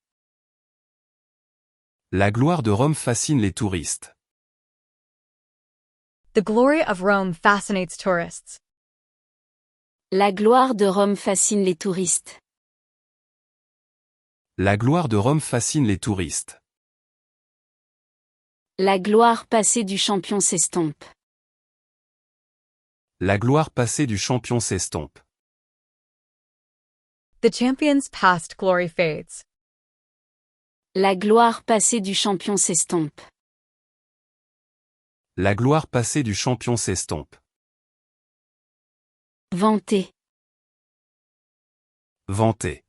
La gloire de Rome fascine les touristes. The glory of Rome fascinates tourists. La gloire de Rome fascine les touristes. La gloire de Rome fascine les touristes. La gloire passée du champion s'estompe. La gloire passée du champion s'estompe. The champion's past glory fades. La gloire passée du champion s'estompe. La gloire passée du champion s'estompe. Vanter. Vanter.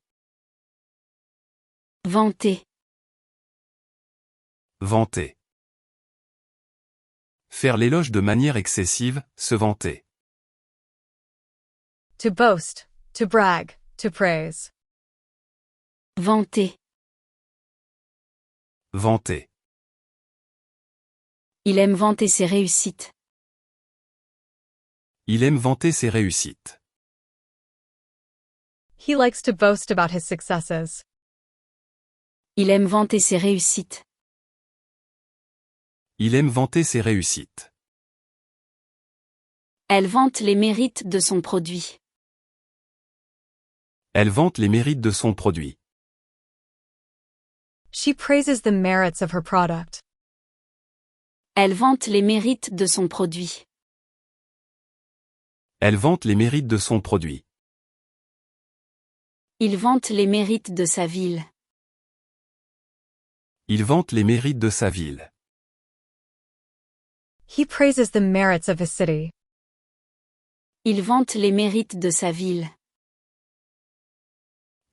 Vanter. Vanter. Faire l'éloge de manière excessive, se vanter. To boast, to brag, to praise. Vanter. Vanter. Il aime vanter ses réussites. Il aime vanter ses réussites. He likes to boast about his successes. Il aime vanter ses réussites. Il aime vanter ses réussites. Elle vante les mérites de son produit. Elle vante les mérites de son produit. She praises the merits of her product. Elle vante les mérites de son produit. Elle vante les mérites de son produit. Il vante les mérites de sa ville. Il vante les mérites de sa ville. He praises the merits of his city. Il vante les mérites de sa ville.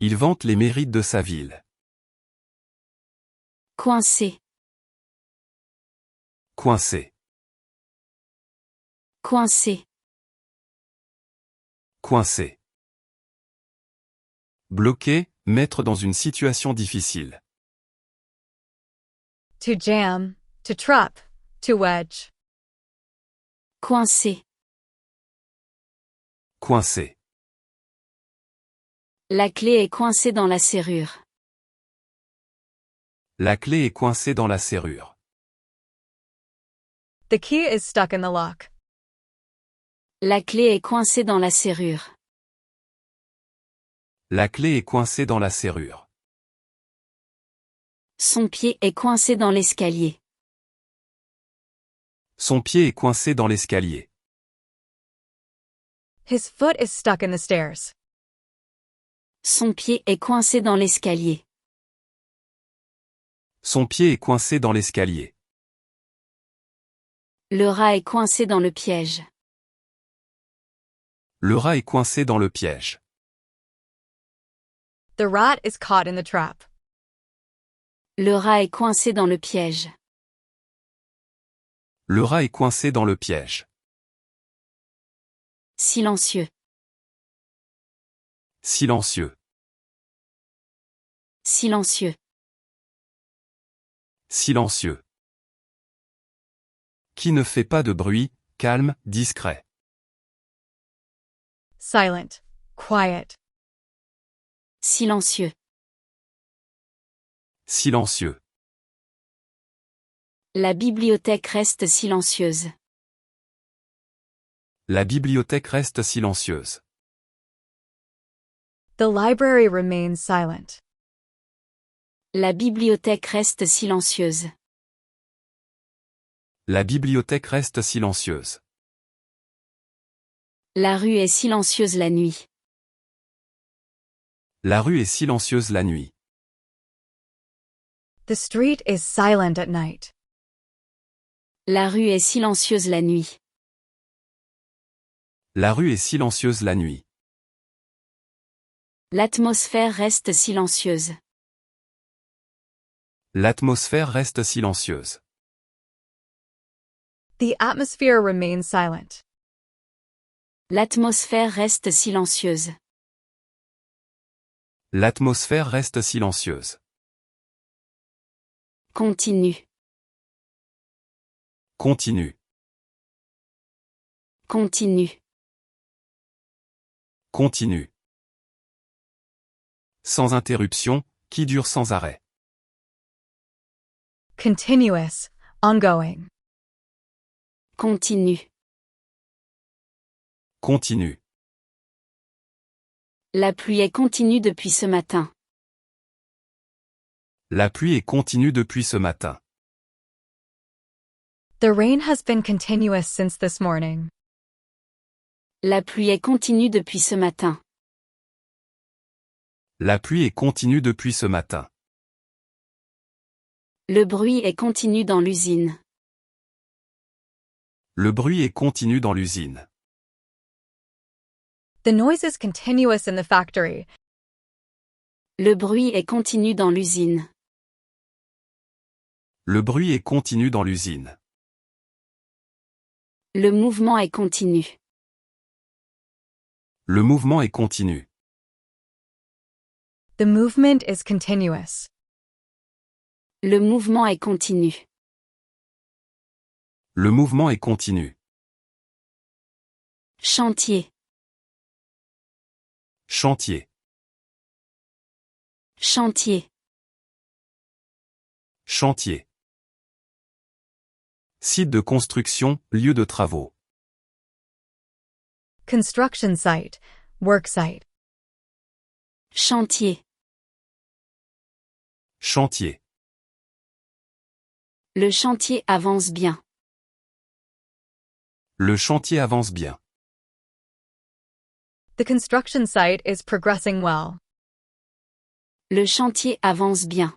Il vante les mérites de sa ville. Coincé. Coincé. Coincé. Coincé. Bloquer, mettre dans une situation difficile. To jam, to trap, to wedge. Coincé. Coincé. La clé est coincée dans la serrure. La clé est coincée dans la serrure. The key is stuck in the lock. La clé est coincée dans la serrure. La clé est coincée dans la serrure. Son pied est coincé dans l'escalier. Son pied est coincé dans l'escalier. His foot is stuck in the stairs. Son pied est coincé dans l'escalier. Son pied est coincé dans l'escalier. Le rat est coincé dans le piège. Le rat est coincé dans le piège. The rat is caught in the trap. Le rat est coincé dans le piège. Le rat est coincé dans le piège. Silencieux. Silencieux. Silencieux. Silencieux. Qui ne fait pas de bruit, calme, discret. Silent. Quiet. Silencieux. Silencieux. La bibliothèque reste silencieuse. La bibliothèque reste silencieuse. The library remains silent. La bibliothèque reste silencieuse. La bibliothèque reste silencieuse. La rue est silencieuse la nuit. La rue est silencieuse la nuit. The street is silent at night. La rue est silencieuse la nuit. La rue est silencieuse la nuit. L'atmosphère reste silencieuse. L'atmosphère reste silencieuse. The atmosphere remains silent. L'atmosphère reste silencieuse. L'atmosphère reste silencieuse. Continue. Continue. Continue. Continue. Sans interruption, qui dure sans arrêt. Continuous. Ongoing. Continue. Continue. La pluie est continue depuis ce matin. La pluie est continue depuis ce matin. The rain has been continuous since this morning. La pluie est continue depuis ce matin. La pluie est continue depuis ce matin. Le bruit est continu dans l'usine. Le bruit est continu dans l'usine. The noise is continuous in the factory. Le bruit est continu dans l'usine. Le bruit est continu dans l'usine. Le mouvement est continu. Le mouvement est continu. The movement is continuous. Le mouvement est continu. Le mouvement est continu. Chantier. Chantier. Chantier. Chantier. Site de construction, lieu de travaux. Construction site. Work site. Chantier. Chantier. Le chantier avance bien. Le chantier avance bien. The construction site is progressing well. Le chantier avance bien.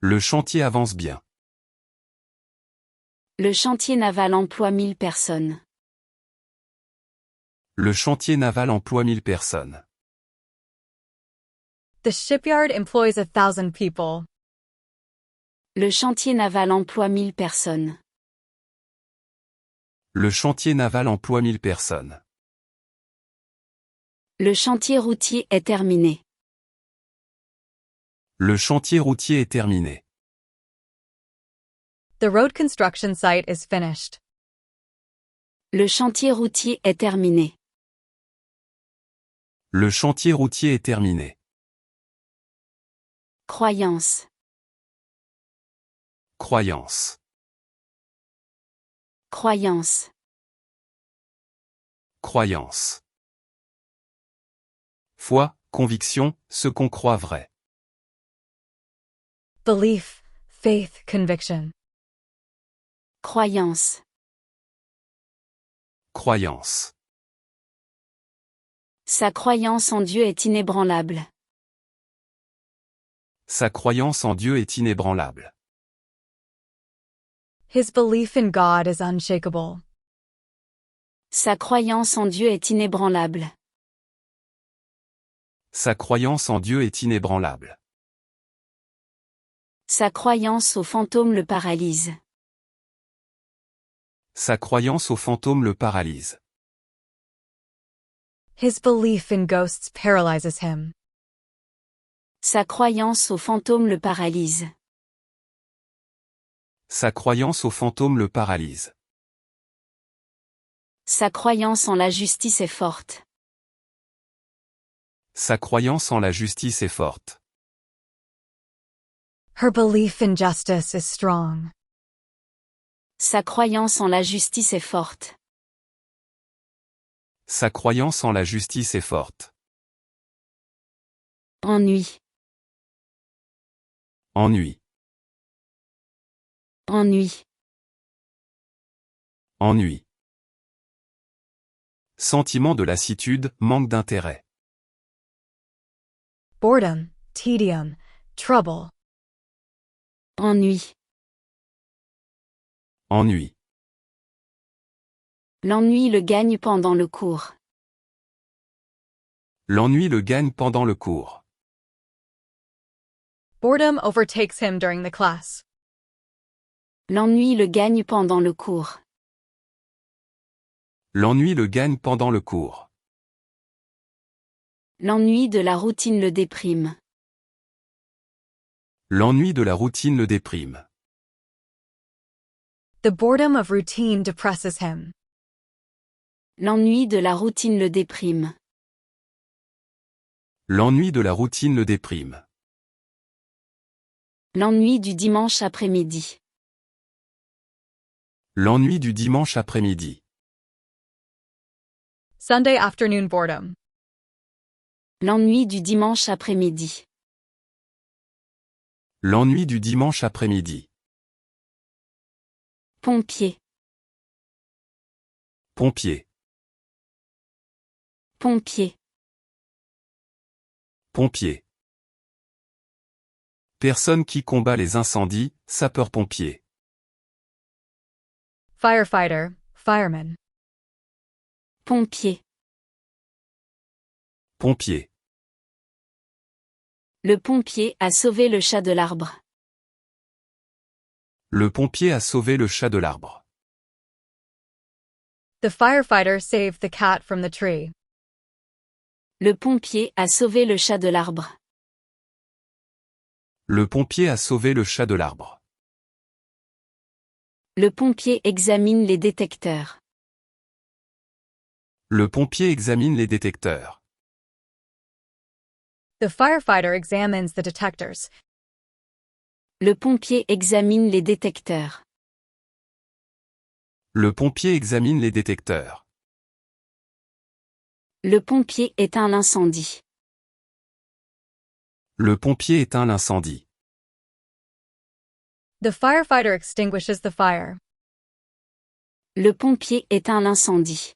Le chantier avance bien. Le chantier naval emploie 1000 personnes. Le chantier naval emploie 1000 personnes. The shipyard employs 1,000 people. Le chantier naval emploie 1000 personnes. Le chantier naval emploie 1000 personnes. Le chantier routier est terminé. Le chantier routier est terminé. The road construction site is finished. Le chantier routier est terminé. Le chantier routier est terminé. Croyance. Croyance. Croyance. Croyance. Foi, conviction, ce qu'on croit vrai. Belief, faith, conviction. Croyance. Croyance. Sa croyance en Dieu est inébranlable. Sa croyance en Dieu est inébranlable. His belief in God is unshakable. Sa croyance en Dieu est inébranlable. Sa croyance en Dieu est inébranlable. Sa croyance au fantôme le paralyse. Sa croyance au fantôme le paralyse. His belief in ghosts paralyzes him. Sa croyance au fantôme le paralyse. Sa croyance au fantôme le paralyse. Sa croyance en la justice est forte. Sa croyance en la justice est forte. Her belief in justice is strong. Sa croyance en la justice est forte. Sa croyance en la justice est forte. Ennui. Ennui. Ennui. Ennui. Sentiment de lassitude, manque d'intérêt. Boredom, tedium, trouble. Ennui. Ennui. L'ennui le gagne pendant le cours. L'ennui le gagne pendant le cours. Boredom overtakes him during the class. L'ennui le gagne pendant le cours. L'ennui le gagne pendant le cours. L'ennui de la routine le déprime. L'ennui de la routine le déprime. The boredom of routine depresses him. L'ennui de la routine le déprime. L'ennui de la routine le déprime. L'ennui du dimanche après-midi. L'ennui du dimanche après-midi. Sunday afternoon boredom. L'ennui du dimanche après-midi. L'ennui du dimanche après-midi. Pompier. Pompier. Pompier. Pompier. Personne qui combat les incendies, sapeur-pompier. Firefighter, fireman. Pompier. Pompier. Le pompier a sauvé le chat de l'arbre. Le pompier a sauvé le chat de l'arbre. The firefighter saved the cat from the tree. Le pompier a sauvé le chat de l'arbre. Le pompier a sauvé le chat de l'arbre. Le pompier examine les détecteurs. Le pompier examine les détecteurs. The firefighter examines the detectors. Le pompier examine les détecteurs. Le pompier examine les détecteurs. Le pompier éteint l'incendie. Le pompier éteint l'incendie. The firefighter extinguishes the fire. Le pompier éteint l'incendie.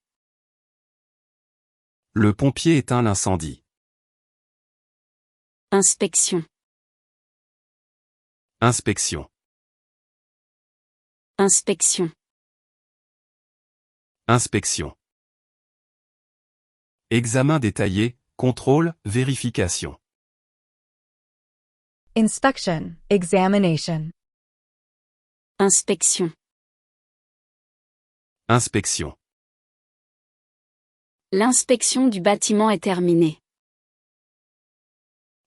Le pompier éteint l'incendie. Inspection. Inspection. Inspection. Inspection. Examen détaillé, contrôle, vérification. Inspection, examination. Inspection. Inspection. L'inspection du bâtiment est terminée.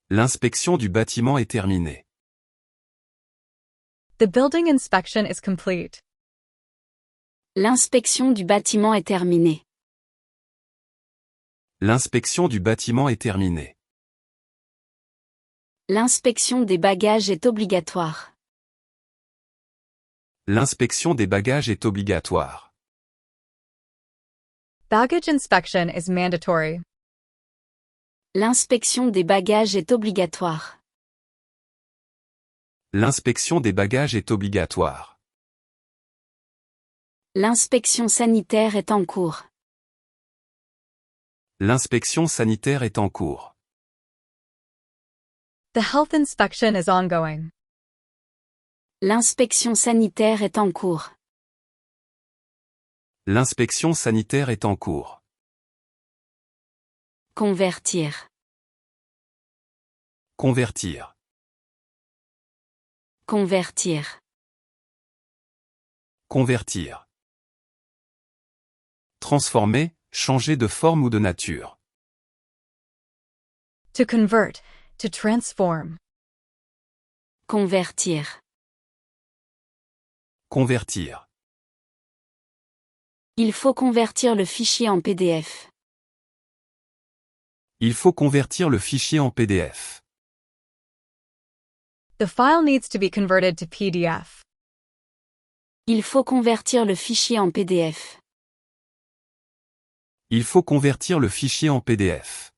L'inspection du bâtiment est terminée. The building inspection is complete. L'inspection du bâtiment est terminée. L'inspection du bâtiment est terminée. L'inspection des bagages est obligatoire. L'inspection des bagages est obligatoire. Baggage inspection is mandatory. L'inspection des bagages est obligatoire. L'inspection des bagages est obligatoire. L'inspection sanitaire est en cours. L'inspection sanitaire est en cours. The health inspection is ongoing. L'inspection sanitaire est en cours. L'inspection sanitaire est en cours. Convertir. Convertir. Convertir. Convertir. Transformer, changer de forme ou de nature. To convert, to transform. Convertir. Convertir. Il faut convertir le fichier en PDF. Il faut convertir le fichier en PDF. The file needs to be converted to PDF. Il faut convertir le fichier en PDF. Il faut convertir le fichier en PDF.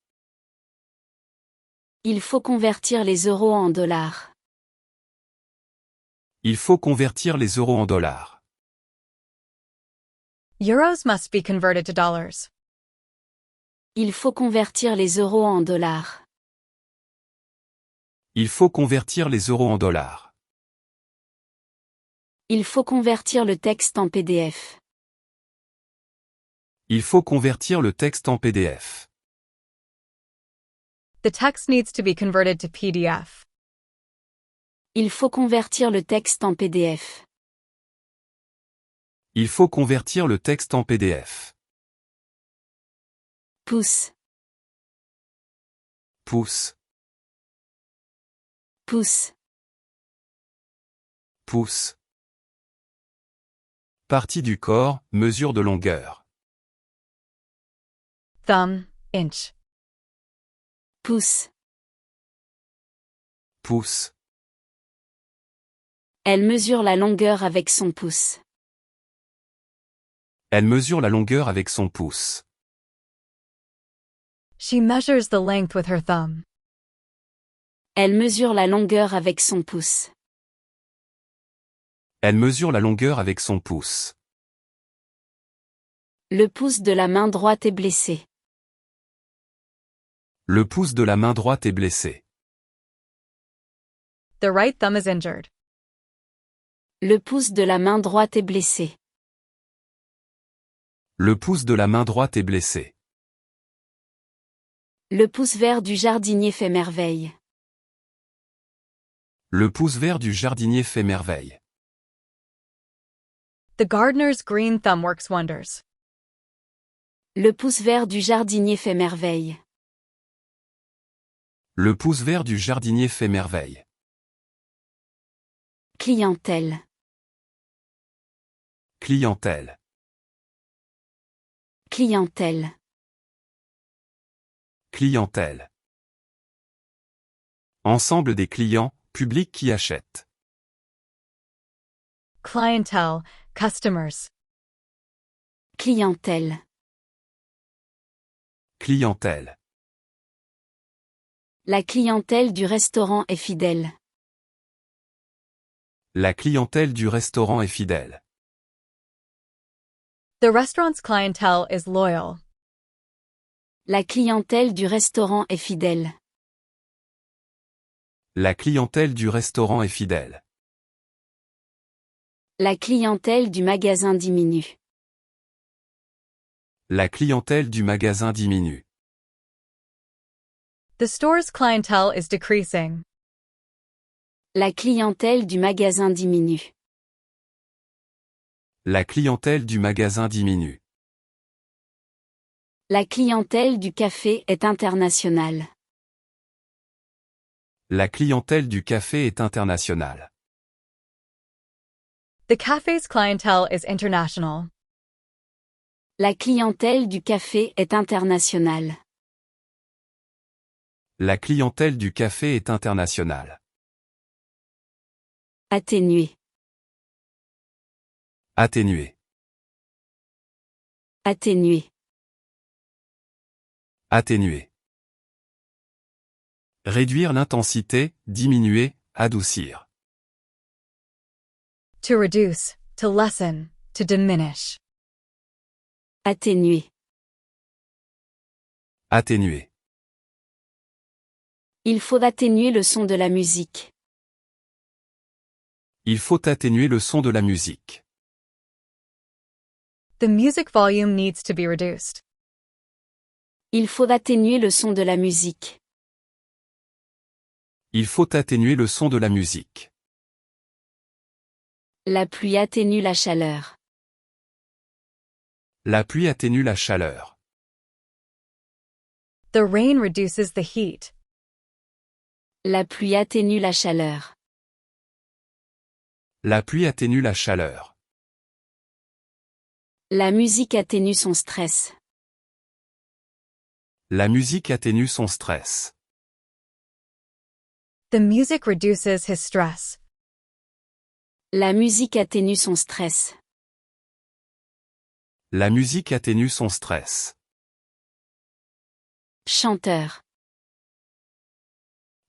Il faut convertir les euros en dollars. Il faut convertir les euros en dollars. Euros must be converted to dollars. Il faut convertir les euros en dollars. Il faut convertir les euros en dollars. Il faut convertir le texte en PDF. Il faut convertir le texte en PDF. The text needs to be converted to PDF. Il faut convertir le texte en PDF. Il faut convertir le texte en PDF. Pouce. Pouce. Pouce. Pouce. Partie du corps, mesure de longueur. Thumb, inch. Pouce. Pouce. Elle mesure la longueur avec son pouce. Elle mesure la longueur avec son pouce. She measures the length with her thumb. Elle mesure la longueur avec son pouce. Elle mesure la longueur avec son pouce. Le pouce de la main droite est blessé. Le pouce de la main droite est blessé. The right thumb is injured. Le pouce de la main droite est blessé. Le pouce de la main droite est blessé. Le pouce vert du jardinier fait merveille. Le pouce vert du jardinier fait merveille. The gardener's green thumb works wonders. Le pouce vert du jardinier fait merveille. Le pouce vert du jardinier fait merveille. Clientèle. Clientèle. Clientèle. Clientèle. Ensemble des clients, public qui achètent. Clientele, customers. Clientèle. Clientèle. La clientèle du restaurant est fidèle. La clientèle du restaurant est fidèle. The restaurant's clientele is loyal. La clientèle du restaurant est fidèle. La clientèle du restaurant est fidèle. La clientèle du magasin diminue. La clientèle du magasin diminue. The store's clientele is decreasing. La clientèle du magasin diminue. La clientèle du magasin diminue. La clientèle du café est internationale. La clientèle du café est internationale. The cafe's clientele is international. La clientèle du café est internationale. La clientèle du café est internationale. Atténuer. Atténuer. Atténuer. Atténuer. Réduire l'intensité, diminuer, adoucir. To reduce, to lessen, to diminish. Atténuer. Atténuer. Il faut atténuer le son de la musique. Il faut atténuer le son de la musique. The music volume needs to be reduced. Il faut atténuer le son de la musique. Il faut atténuer le son de la musique. La pluie atténue la chaleur. La pluie atténue la chaleur. The rain reduces the heat. La pluie atténue la chaleur. La pluie atténue la chaleur. La musique atténue son stress. La musique atténue son stress. The music reduces his stress. La musique atténue son stress. La musique atténue son stress. Chanteur.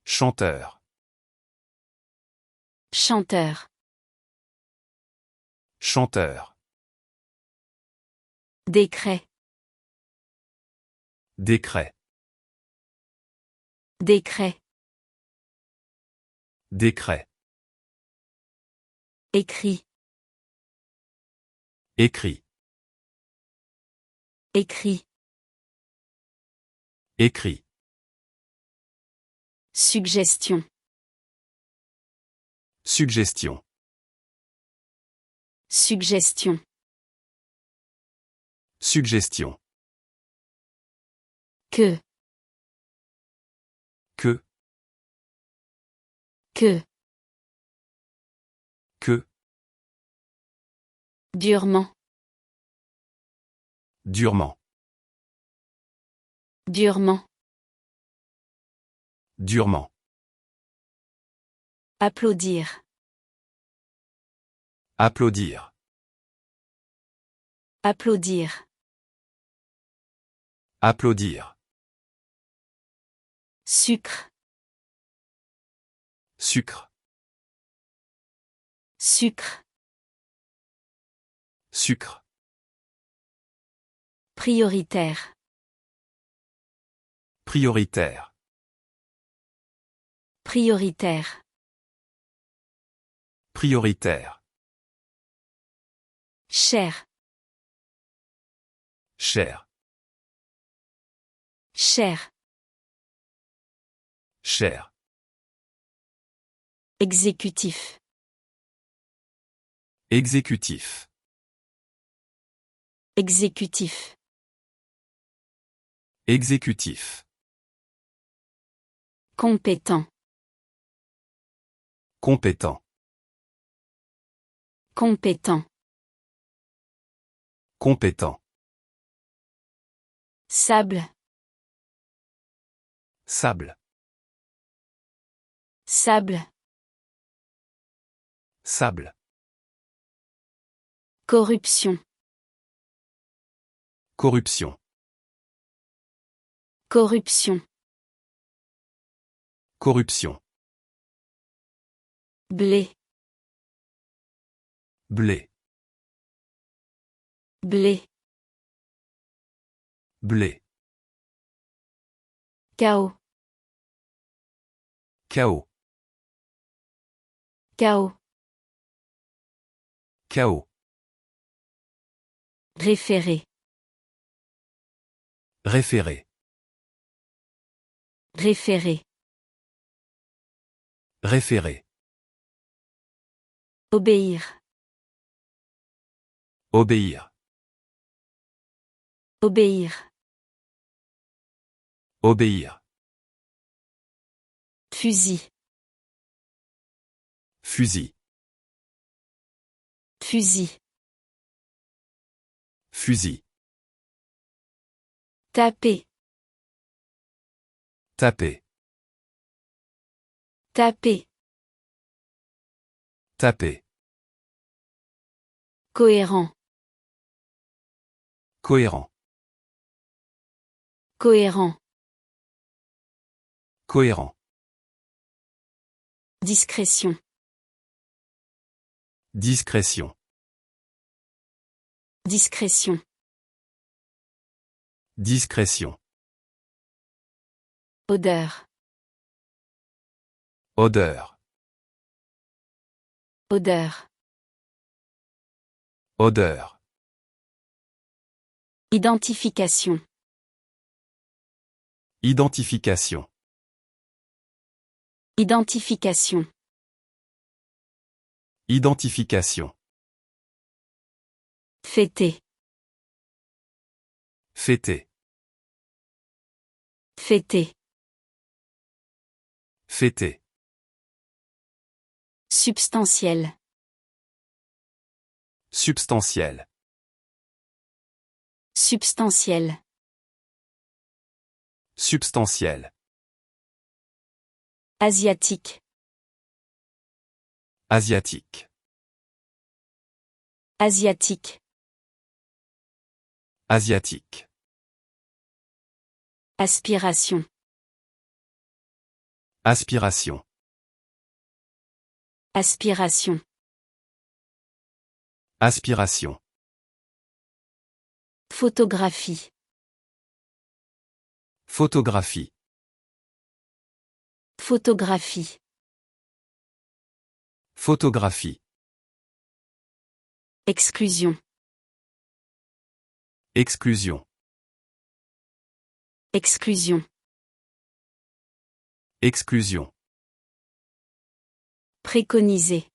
Chanteur. Chanteur. Chanteur. Décret. Décret. Décret. Décret. Écrit. Écrit. Écrit. Écrit. Suggestion. Suggestion. Suggestion. Suggestion. Que. Que. Que. Que. Durement. Durement. Durement. Durement. Applaudir. Applaudir. Applaudir. Applaudir. Sucre. Sucre. Sucre. Sucre. Prioritaire. Prioritaire. Prioritaire. Prioritaire. Cher. Cher. Cher. Cher. Exécutif. Exécutif. Exécutif. Exécutif. Compétent. Compétent. Compétent. Compétent. Sable. Sable. Sable. Sable. Corruption. Corruption. Corruption. Corruption. Blé. Blé. Blé. Blé. Chaos. Chaos. Chaos. Chaos. Référé. Référé. Référé. Référé. Obéir. Obéir. Obéir. Obéir. Fusil. Fusil. Fusil. Fusil. Taper. Taper. Taper. Taper. Cohérent. Cohérent. Cohérent. Cohérent. Discrétion. Discrétion. Discrétion. Discrétion. Odeur. Odeur. Odeur. Odeur. Identification. Identification. Identification. Identification. Fêter. Fêter. Fêter. Fêter. Substantiel. Substantiel. Substantiel. Substantiel. Asiatique. Asiatique. Asiatique. Asiatique. Aspiration. Aspiration. Aspiration. Aspiration. Photographie. Photographie. Photographie. Photographie. Exclusion. Exclusion. Exclusion. Exclusion. Préconiser.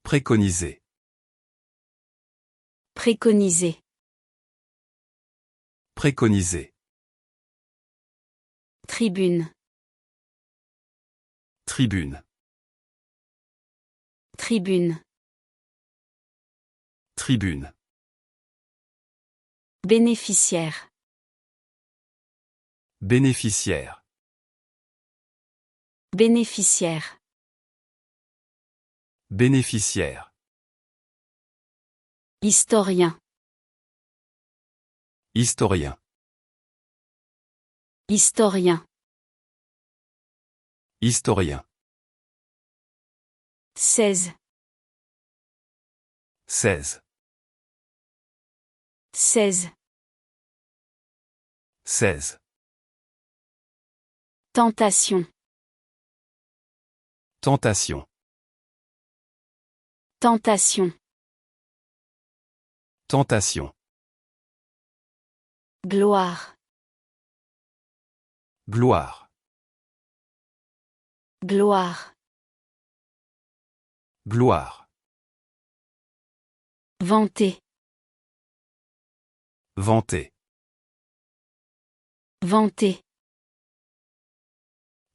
Préconiser. Préconiser. Préconiser. Tribune. Tribune. Tribune. Tribune. Bénéficiaire. Bénéficiaire. Bénéficiaire. Bénéficiaire. Historien. Historien. Historien. Historien. 16. 16. 16. 16. Tentation. Tentation. Tentation. Tentation. Gloire. Gloire. Gloire. Gloire. Vanter. Vanter. Vanter.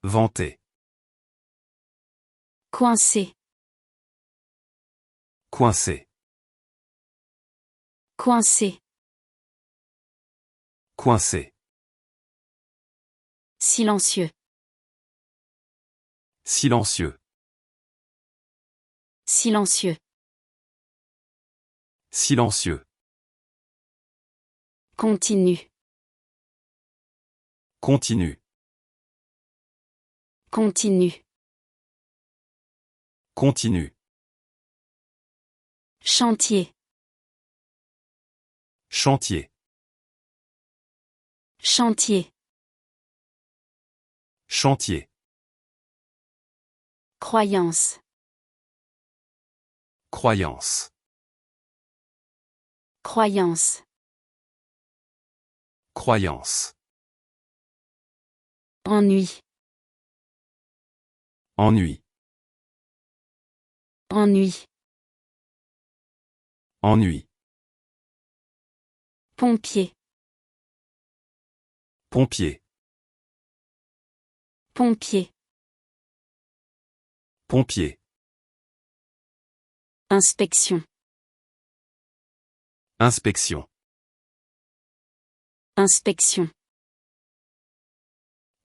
Vanter. Coincer. Coincer. Coincer. Coincer. Silencieux. Silencieux. Silencieux. Silencieux. Continue. Continue. Continue. Continue. Chantier. Chantier. Chantier. Chantier. Croyance. Croyance. Croyance. Croyance. Ennui. Ennui. Ennui. Ennui. Pompier. Pompier. Pompier. Pompier. Inspection. Inspection. Inspection.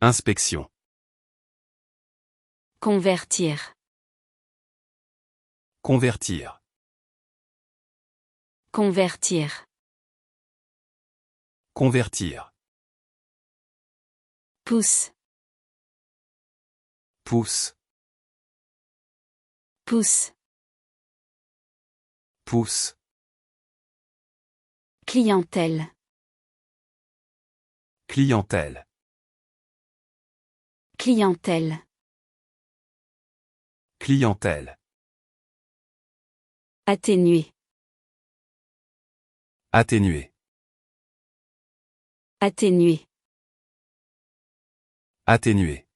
Inspection. Convertir. Convertir. Convertir. Convertir. Pousse. Pousse. Pousse. Pousse. Clientèle. Clientèle. Clientèle. Clientèle. Atténuer. Atténuer. Atténuer. Atténuer.